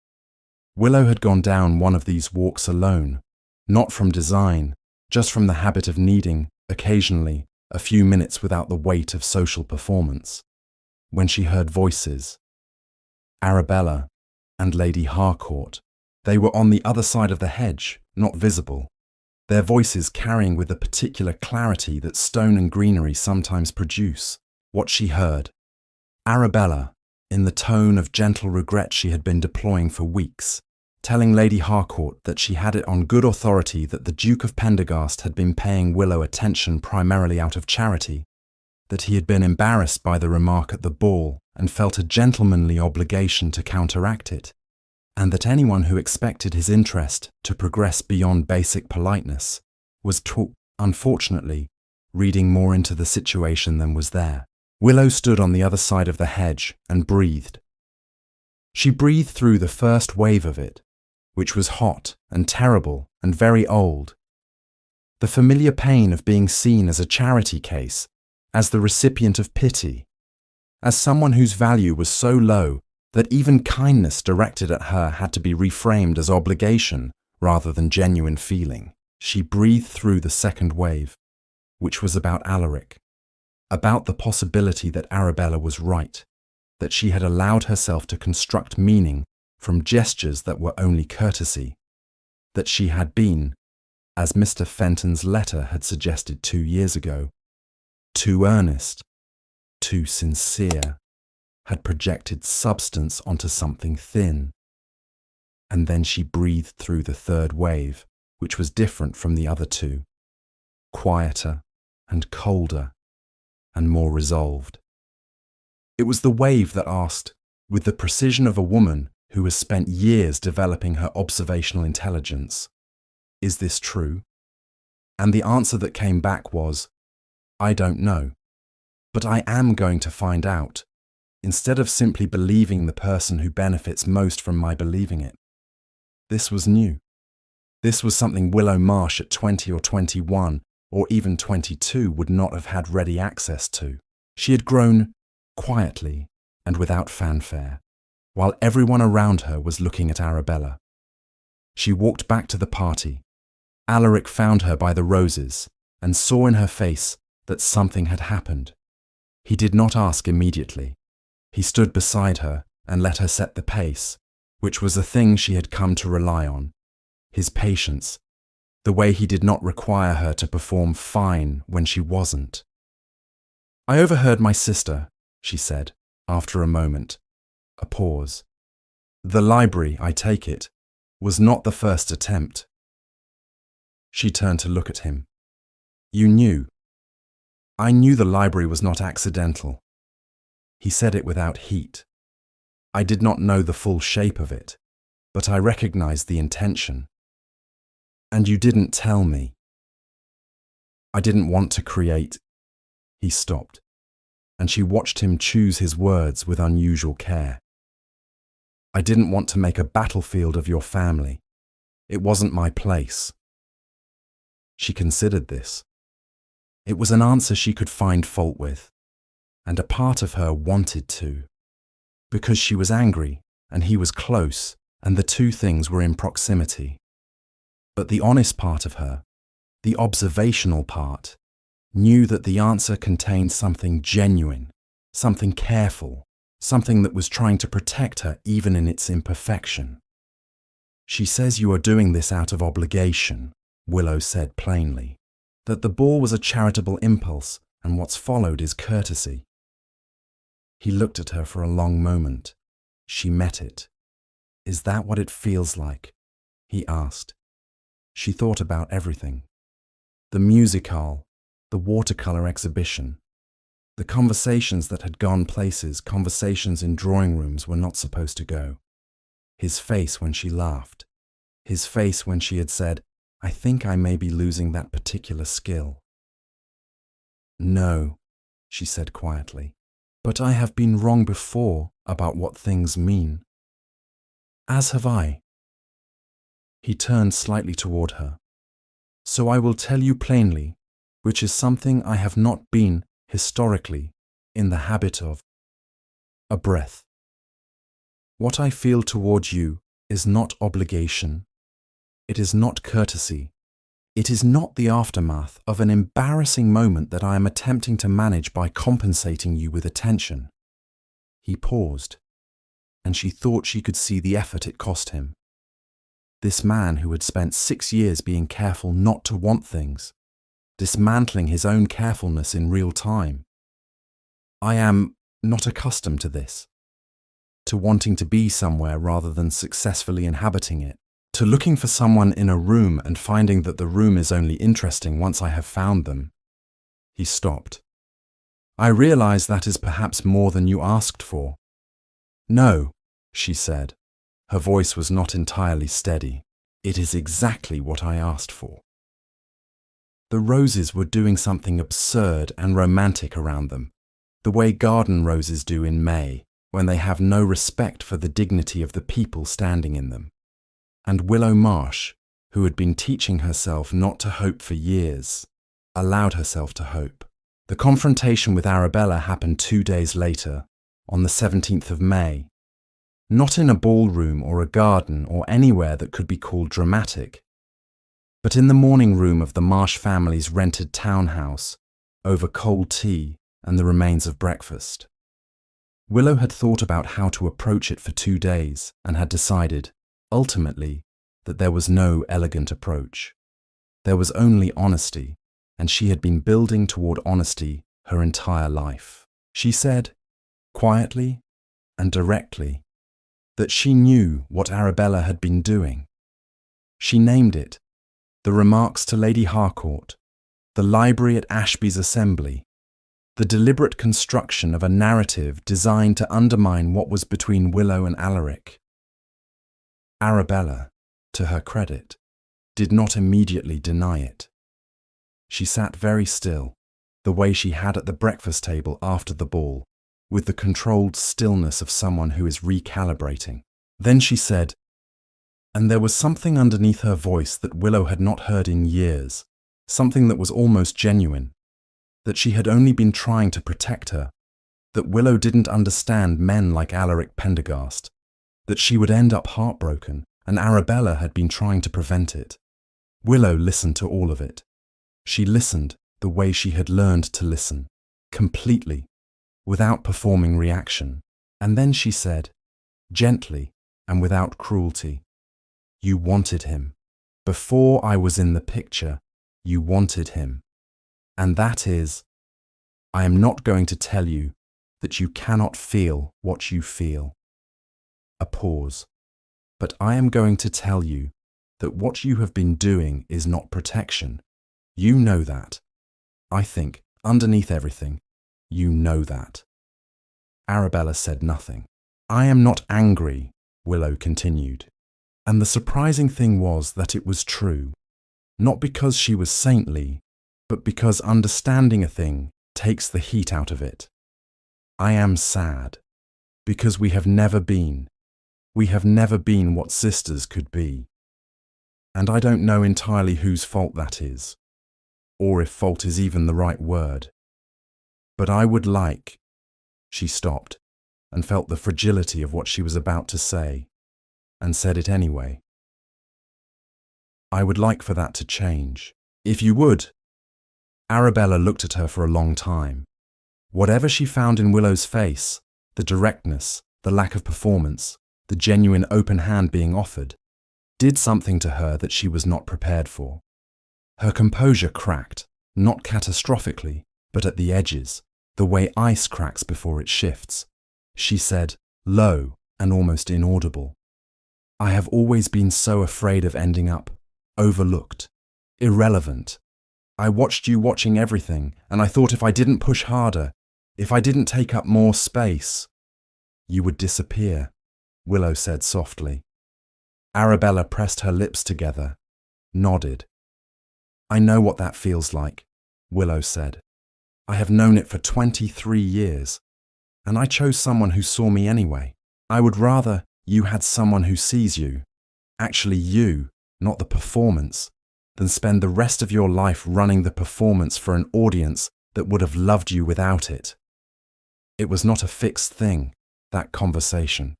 Willow had gone down one of these walks alone, not from design, just from the habit of needing, occasionally, a few minutes without the weight of social performance, when she heard voices. Arabella and Lady Harcourt. They were on the other side of the hedge, not visible, their voices carrying with the particular clarity that stone and greenery sometimes produce. What she heard. Arabella, in the tone of gentle regret she had been deploying for weeks, telling Lady Harcourt that she had it on good authority that the Duke of Pendergast had been paying Willow attention primarily out of charity, that he had been embarrassed by the remark at the ball and felt a gentlemanly obligation to counteract it, and that anyone who expected his interest to progress beyond basic politeness was, unfortunately, reading more into the situation than was there. Willow stood on the other side of the hedge and breathed. She breathed through the first wave of it, which was hot and terrible and very old. The familiar pain of being seen as a charity case, as the recipient of pity, as someone whose value was so low that even kindness directed at her had to be reframed as obligation rather than genuine feeling. She breathed through the second wave, which was about Alaric, about the possibility that Arabella was right, that she had allowed herself to construct meaning from gestures that were only courtesy, that she had been, as Mr. Fenton's letter had suggested 2 years ago, too earnest, too sincere, had projected substance onto something thin. And then she breathed through the third wave, which was different from the other two, quieter and colder and more resolved. It was the wave that asked, with the precision of a woman who has spent years developing her observational intelligence, "Is this true?" And the answer that came back was, "I don't know, but I am going to find out," instead of simply believing the person who benefits most from my believing it. This was new. This was something Willow Marsh at 20 or 21 or even 22 would not have had ready access to. She had grown quietly and without fanfare, while everyone around her was looking at Arabella. She walked back to the party. Alaric found her by the roses and saw in her face that something had happened. He did not ask immediately. He stood beside her and let her set the pace, which was a thing she had come to rely on. His patience, the way he did not require her to perform fine when she wasn't. "I overheard my sister," she said, after a moment, a pause. "The library, I take it, was not the first attempt." She turned to look at him. "You knew." "I knew the library was not accidental." He said it without heat. "I did not know the full shape of it, but I recognized the intention." "And you didn't tell me." "I didn't want to create—" He stopped, and she watched him choose his words with unusual care. "I didn't want to make a battlefield of your family. It wasn't my place." She considered this. It was an answer she could find fault with, and a part of her wanted to, because she was angry and he was close, and the two things were in proximity. But the honest part of her, the observational part, knew that the answer contained something genuine, something careful, something that was trying to protect her even in its imperfection. "She says you are doing this out of obligation," Willow said plainly, "that the ball was a charitable impulse and what's followed is courtesy." He looked at her for a long moment. She met it. "Is that what it feels like?" he asked. She thought about everything. The music hall, the watercolor exhibition, the conversations that had gone places conversations in drawing rooms were not supposed to go. His face when she laughed. His face when she had said, "I think I may be losing that particular skill." "No," she said quietly, "but I have been wrong before about what things mean." "As have I." He turned slightly toward her. "So I will tell you plainly, which is something I have not been, historically, in the habit of." A breath. "What I feel toward you is not obligation. It is not courtesy. It is not the aftermath of an embarrassing moment that I am attempting to manage by compensating you with attention." He paused, and she thought she could see the effort it cost him. This man who had spent 6 years being careful not to want things, dismantling his own carefulness in real time. "I am not accustomed to this, to wanting to be somewhere rather than successfully inhabiting it, to looking for someone in a room and finding that the room is only interesting once I have found them." He stopped. "I realize that is perhaps more than you asked for." "No," she said. Her voice was not entirely steady. "It is exactly what I asked for." The roses were doing something absurd and romantic around them, the way garden roses do in May, when they have no respect for the dignity of the people standing in them. And Willow Marsh, who had been teaching herself not to hope for years, allowed herself to hope. The confrontation with Arabella happened 2 days later, on the 17th of May. Not in a ballroom or a garden or anywhere that could be called dramatic, but in the morning room of the Marsh family's rented townhouse, over cold tea and the remains of breakfast. Willow had thought about how to approach it for 2 days and had decided, ultimately, that there was no elegant approach. There was only honesty, and she had been building toward honesty her entire life. She said, quietly and directly, that she knew what Arabella had been doing. She named it, the remarks to Lady Harcourt, the library at Ashby's assembly, the deliberate construction of a narrative designed to undermine what was between Willow and Alaric. Arabella, to her credit, did not immediately deny it. She sat very still, the way she had at the breakfast table after the ball, with the controlled stillness of someone who is recalibrating. Then she said, and there was something underneath her voice that Willow had not heard in years, something that was almost genuine, that she had only been trying to protect her, that Willow didn't understand men like Alaric Pendergast, that she would end up heartbroken, and Arabella had been trying to prevent it. Willow listened to all of it. She listened the way she had learned to listen, completely, without performing reaction. And then she said, gently and without cruelty, you wanted him. Before I was in the picture, you wanted him. And that is, I am not going to tell you that you cannot feel what you feel. A pause. But I am going to tell you that what you have been doing is not protection. You know that. I think, underneath everything, you know that. Arabella said nothing. I am not angry, Willow continued. And the surprising thing was that it was true. Not because she was saintly, but because understanding a thing takes the heat out of it. I am sad, because we have never been what sisters could be. And I don't know entirely whose fault that is, or if fault is even the right word. But I would like, she stopped and felt the fragility of what she was about to say, and said it anyway. I would like for that to change. If you would. Arabella looked at her for a long time. Whatever she found in Willow's face, the directness, the lack of performance, the genuine open hand being offered, did something to her that she was not prepared for. Her composure cracked, not catastrophically, but at the edges, the way ice cracks before it shifts. She said, low and almost inaudible, I have always been so afraid of ending up overlooked, irrelevant. I watched you watching everything, and I thought if I didn't push harder, if I didn't take up more space, you would disappear, Willow said softly. Arabella pressed her lips together, nodded. I know what that feels like, Willow said. I have known it for 23 years, and I chose someone who saw me anyway. I would rather you had someone who sees you, actually you, not the performance, than spend the rest of your life running the performance for an audience that would have loved you without it. It was not a fixed thing, that conversation.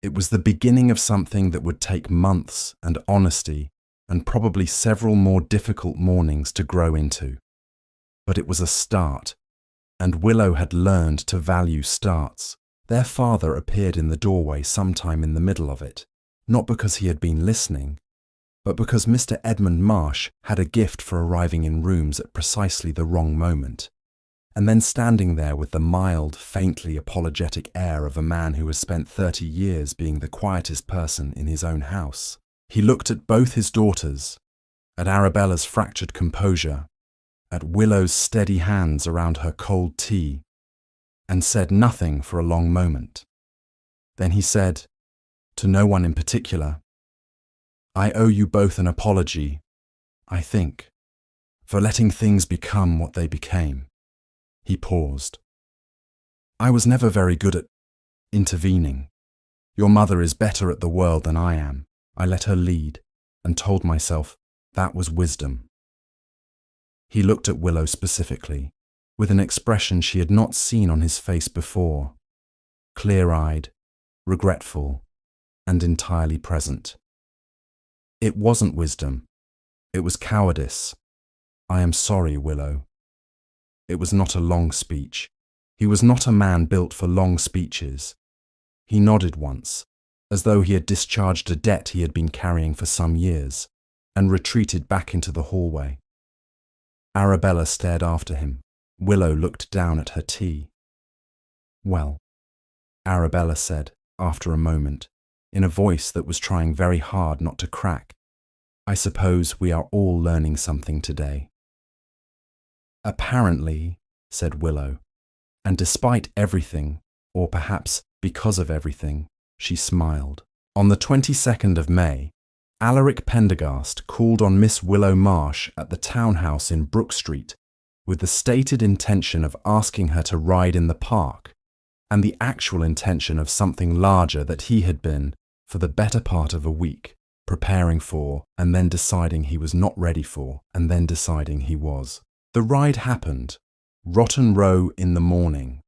It was the beginning of something that would take months and honesty and probably several more difficult mornings to grow into. But it was a start, and Willow had learned to value starts. Their father appeared in the doorway sometime in the middle of it, not because he had been listening, but because Mr. Edmund Marsh had a gift for arriving in rooms at precisely the wrong moment, and then standing there with the mild, faintly apologetic air of a man who has spent 30 years being the quietest person in his own house. He looked at both his daughters, at Arabella's fractured composure, at Willow's steady hands around her cold tea, and said nothing for a long moment. Then he said, to no one in particular, I owe you both an apology, I think, for letting things become what they became. He paused. I was never very good at intervening. Your mother is better at the world than I am. I let her lead and told myself that was wisdom. He looked at Willow specifically, with an expression she had not seen on his face before, clear-eyed, regretful, and entirely present. It wasn't wisdom. It was cowardice. I am sorry, Willow. It was not a long speech. He was not a man built for long speeches. He nodded once, as though he had discharged a debt he had been carrying for some years, and retreated back into the hallway. Arabella stared after him. Willow looked down at her tea. Well, Arabella said, after a moment, in a voice that was trying very hard not to crack, I suppose we are all learning something today. Apparently, said Willow. And despite everything, or perhaps because of everything, she smiled. On the 22nd of May, Alaric Pendergast called on Miss Willow Marsh at the townhouse in Brook Street with the stated intention of asking her to ride in the park, and the actual intention of something larger that he had been, for the better part of a week, preparing for, and then deciding he was not ready for, and then deciding he was. The ride happened, Rotten Row in the morning,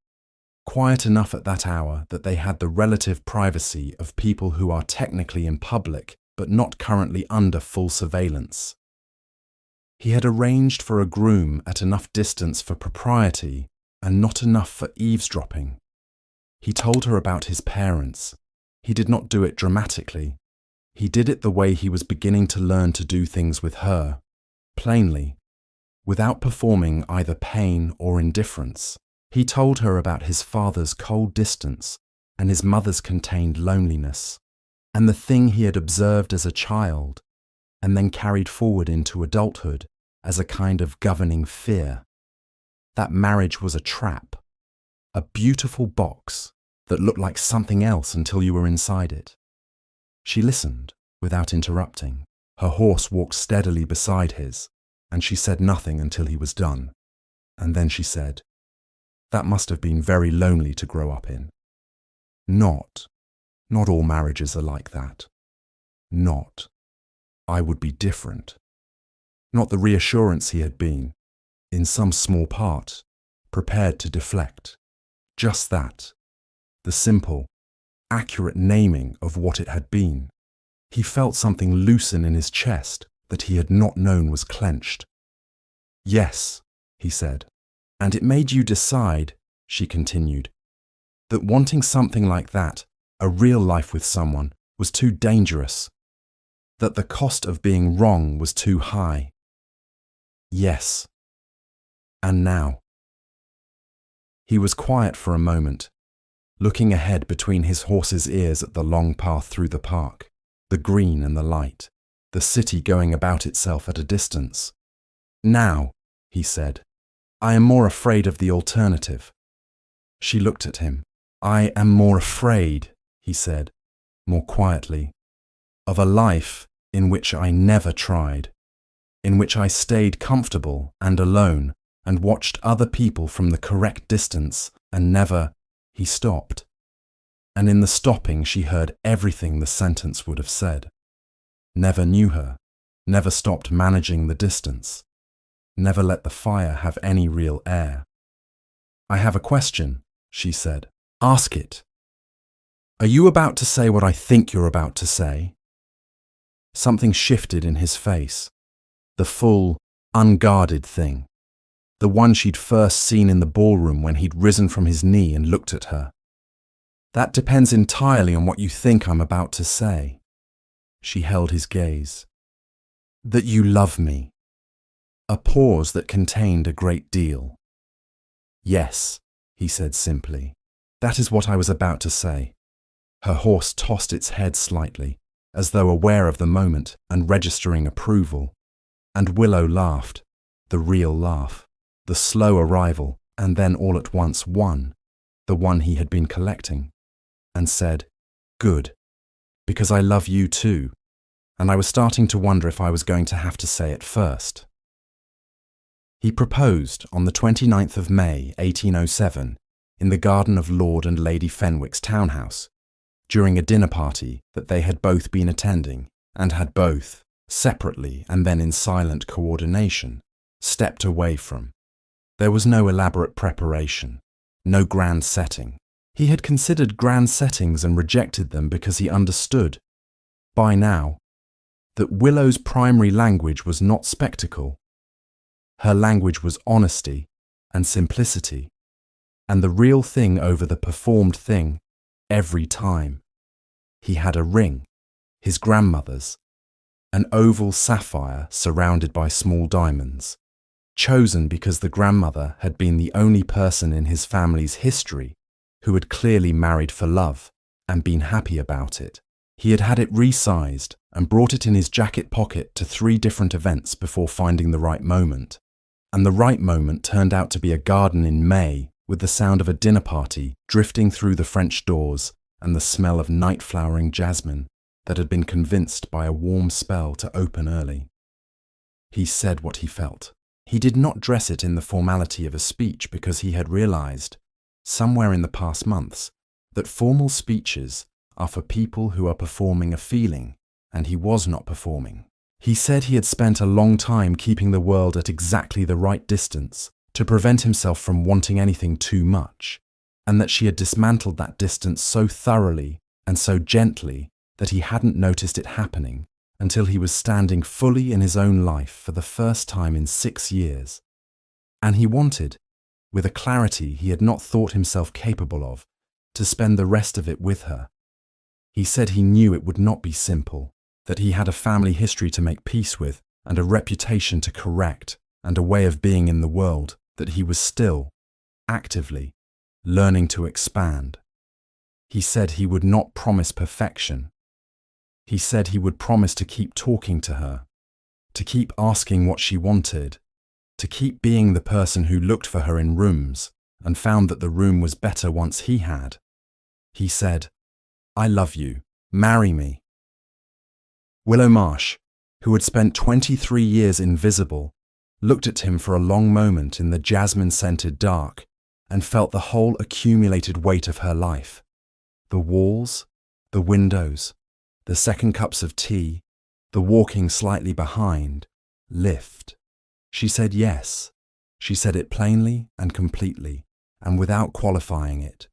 quiet enough at that hour that they had the relative privacy of people who are technically in public but not currently under full surveillance. He had arranged for a groom at enough distance for propriety and not enough for eavesdropping. He told her about his parents. He did not do it dramatically. He did it the way he was beginning to learn to do things with her, plainly, without performing either pain or indifference. He told her about his father's cold distance and his mother's contained loneliness, and the thing he had observed as a child, and then carried forward into adulthood as a kind of governing fear. That marriage was a trap, a beautiful box that looked like something else until you were inside it. She listened without interrupting. Her horse walked steadily beside his, and she said nothing until he was done. And then she said, "That must have been very lonely to grow up in." Not all marriages are like that. Not. I would be different. Not the reassurance he had been, in some small part, prepared to deflect. Just that. The simple, accurate naming of what it had been. He felt something loosen in his chest that he had not known was clenched. "Yes," he said. "And it made you decide," she continued, "that wanting something like that, a real life with someone, was too dangerous, that the cost of being wrong was too high." Yes. And now? He was quiet for a moment, looking ahead between his horse's ears at the long path through the park, the green and the light, the city going about itself at a distance. "Now," he said, "I am more afraid of the alternative." She looked at him. "I am more afraid," he said, more quietly, "of a life in which I never tried, in which I stayed comfortable and alone and watched other people from the correct distance and never—" He stopped, and in the stopping she heard everything the sentence would have said. Never knew her, never stopped managing the distance, never let the fire have any real air. "I have a question," she said. "Ask it. Are you about to say what I think you're about to say?" Something shifted in his face. The full, unguarded thing. The one she'd first seen in the ballroom when he'd risen from his knee and looked at her. "That depends entirely on what you think I'm about to say." She held his gaze. "That you love me." A pause that contained a great deal. "Yes," he said simply. "That is what I was about to say." Her horse tossed its head slightly, as though aware of the moment and registering approval. And Willow laughed, the real laugh, the slow arrival, and then all at once one, the one he had been collecting, and said, "Good, because I love you too." And I was starting to wonder if I was going to have to say it first. He proposed on the 29th of May, 1807, in the garden of Lord and Lady Fenwick's townhouse, during a dinner party that they had both been attending, and had both, separately and then in silent coordination, stepped away from. There was no elaborate preparation, no grand setting. He had considered grand settings and rejected them because he understood, by now, that Willow's primary language was not spectacle. Her language was honesty and simplicity, and the real thing over the performed thing, every time. He had a ring, his grandmother's, an oval sapphire surrounded by small diamonds, chosen because the grandmother had been the only person in his family's history who had clearly married for love and been happy about it. He had had it resized and brought it in his jacket pocket to 3 different events before finding the right moment, And the right moment turned out to be a garden in May, with the sound of a dinner party drifting through the French doors and the smell of night-flowering jasmine that had been convinced by a warm spell to open early. He said what he felt. He did not dress it in the formality of a speech because he had realized, somewhere in the past months, that formal speeches are for people who are performing a feeling, and he was not performing. He said he had spent a long time keeping the world at exactly the right distance to prevent himself from wanting anything too much, and that she had dismantled that distance so thoroughly and so gently that he hadn't noticed it happening until he was standing fully in his own life for the first time in 6 years. And he wanted, with a clarity he had not thought himself capable of, to spend the rest of it with her. He said he knew it would not be simple, that he had a family history to make peace with and a reputation to correct and a way of being in the world that he was still, actively, learning to expand. He said he would not promise perfection. He said he would promise to keep talking to her, to keep asking what she wanted, to keep being the person who looked for her in rooms and found that the room was better once he had. He said, "I love you, marry me." Willow Marsh, who had spent 23 years invisible, looked at him for a long moment in the jasmine-scented dark and felt the whole accumulated weight of her life. The walls, the windows, the second cups of tea, the walking slightly behind, lift. She said yes. She said it plainly and completely, and without qualifying it,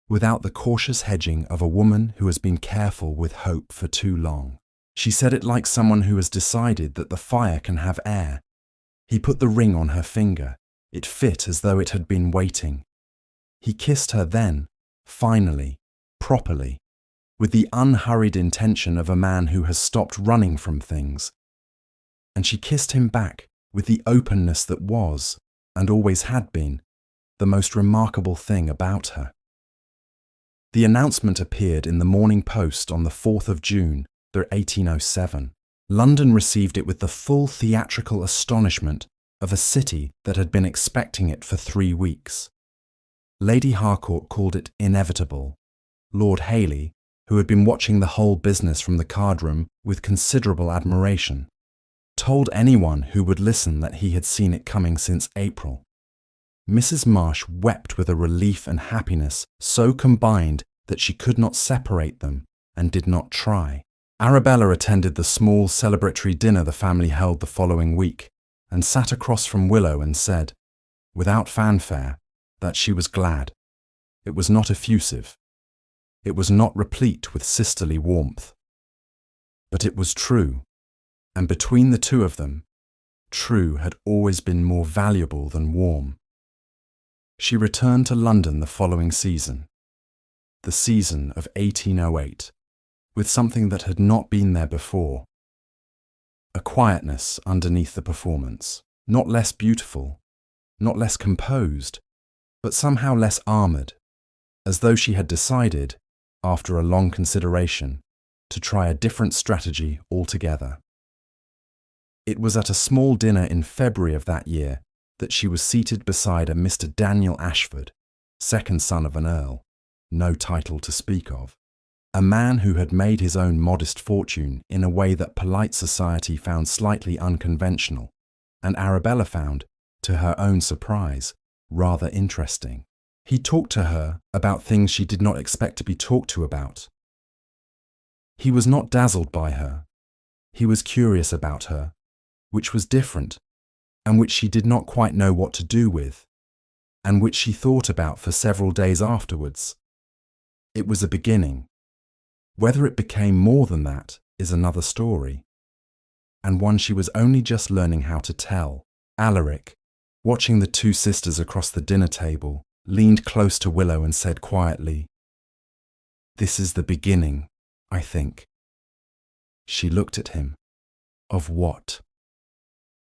without the cautious hedging of a woman who has been careful with hope for too long. She said it like someone who has decided that the fire can have air. He put the ring on her finger. It fit as though it had been waiting. He kissed her then, finally, properly, with the unhurried intention of a man who has stopped running from things. And she kissed him back with the openness that was, and always had been, the most remarkable thing about her. The announcement appeared in the Morning Post on the 4th of June, 1807. London received it with the full theatrical astonishment of a city that had been expecting it for 3 weeks. Lady Harcourt called it inevitable. Lord Hailey, who had been watching the whole business from the card-room with considerable admiration, told anyone who would listen that he had seen it coming since April. Mrs. Marsh wept with a relief and happiness so combined that she could not separate them and did not try. Arabella attended the small celebratory dinner the family held the following week and sat across from Willow and said, without fanfare, that she was glad. It was not effusive. It was not replete with sisterly warmth. But it was true, and between the two of them, true had always been more valuable than warm. She returned to London the following season, the season of 1808, with something that had not been there before. A quietness underneath the performance, not less beautiful, not less composed, but somehow less armoured, as though she had decided, after a long consideration, to try a different strategy altogether. It was at a small dinner in February of that year that she was seated beside a Mr. Daniel Ashford, second son of an earl, no title to speak of, a man who had made his own modest fortune in a way that polite society found slightly unconventional, and Arabella found, to her own surprise, rather interesting. He talked to her about things she did not expect to be talked to about. He was not dazzled by her. He was curious about her, which was different, and which she did not quite know what to do with, and which she thought about for several days afterwards. It was a beginning. Whether it became more than that is another story, and one she was only just learning how to tell. Alaric, watching the two sisters across the dinner table, leaned close to Willow and said quietly, "This is the beginning, I think." She looked at him. Of what?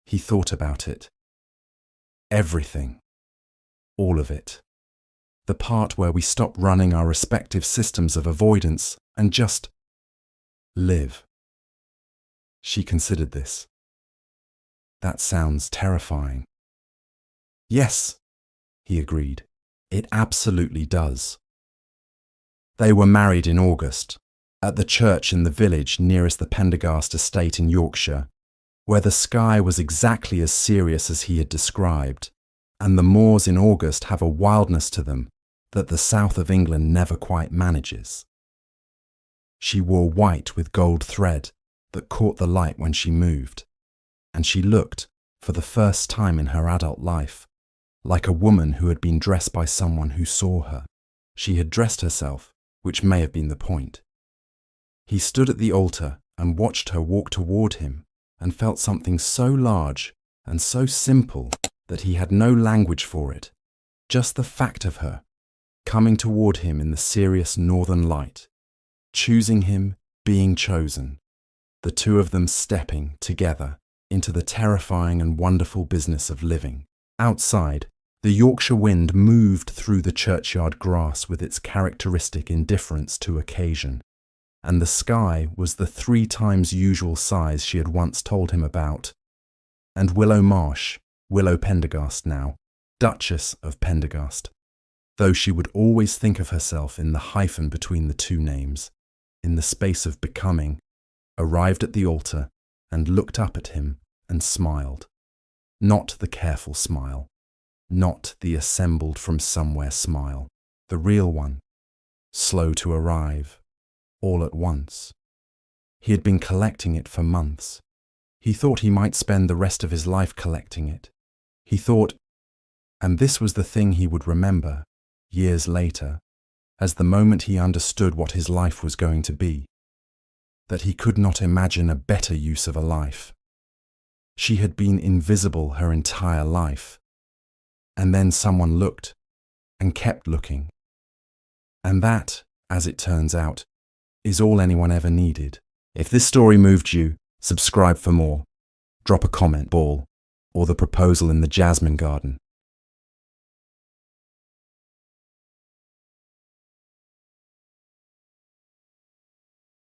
He thought about it. Everything. All of it. The part where we stop running our respective systems of avoidance and just live. She considered this. That sounds terrifying. Yes, he agreed. It absolutely does. They were married in August, at the church in the village nearest the Pendergast estate in Yorkshire, where the sky was exactly as serious as he had described, and the moors in August have a wildness to them that the south of England never quite manages. She wore white with gold thread that caught the light when she moved, and she looked, for the first time in her adult life, like a woman who had been dressed by someone who saw her. She had dressed herself, which may have been the point. He stood at the altar and watched her walk toward him and felt something so large and so simple that he had no language for it, just the fact of her coming toward him in the serious northern light, choosing him, being chosen, the two of them stepping together into the terrifying and wonderful business of living. Outside, the Yorkshire wind moved through the churchyard grass with its characteristic indifference to occasion, and the sky was the 3 times usual size she had once told him about. And Willow Marsh, Willow Pendergast now, Duchess of Pendergast, though she would always think of herself in the hyphen between the 2 names, in the space of becoming, arrived at the altar and looked up at him and smiled. Not the careful smile, not the assembled from somewhere smile, the real one, slow to arrive, all at once. He had been collecting it for months. He thought he might spend the rest of his life collecting it. He thought, and this was the thing he would remember, years later, as the moment he understood what his life was going to be, that he could not imagine a better use of a life. She had been invisible her entire life, and then someone looked, and kept looking. And that, as it turns out, is all anyone ever needed. If this story moved you, subscribe for more. Drop a comment, ball, or the proposal in the jasmine garden.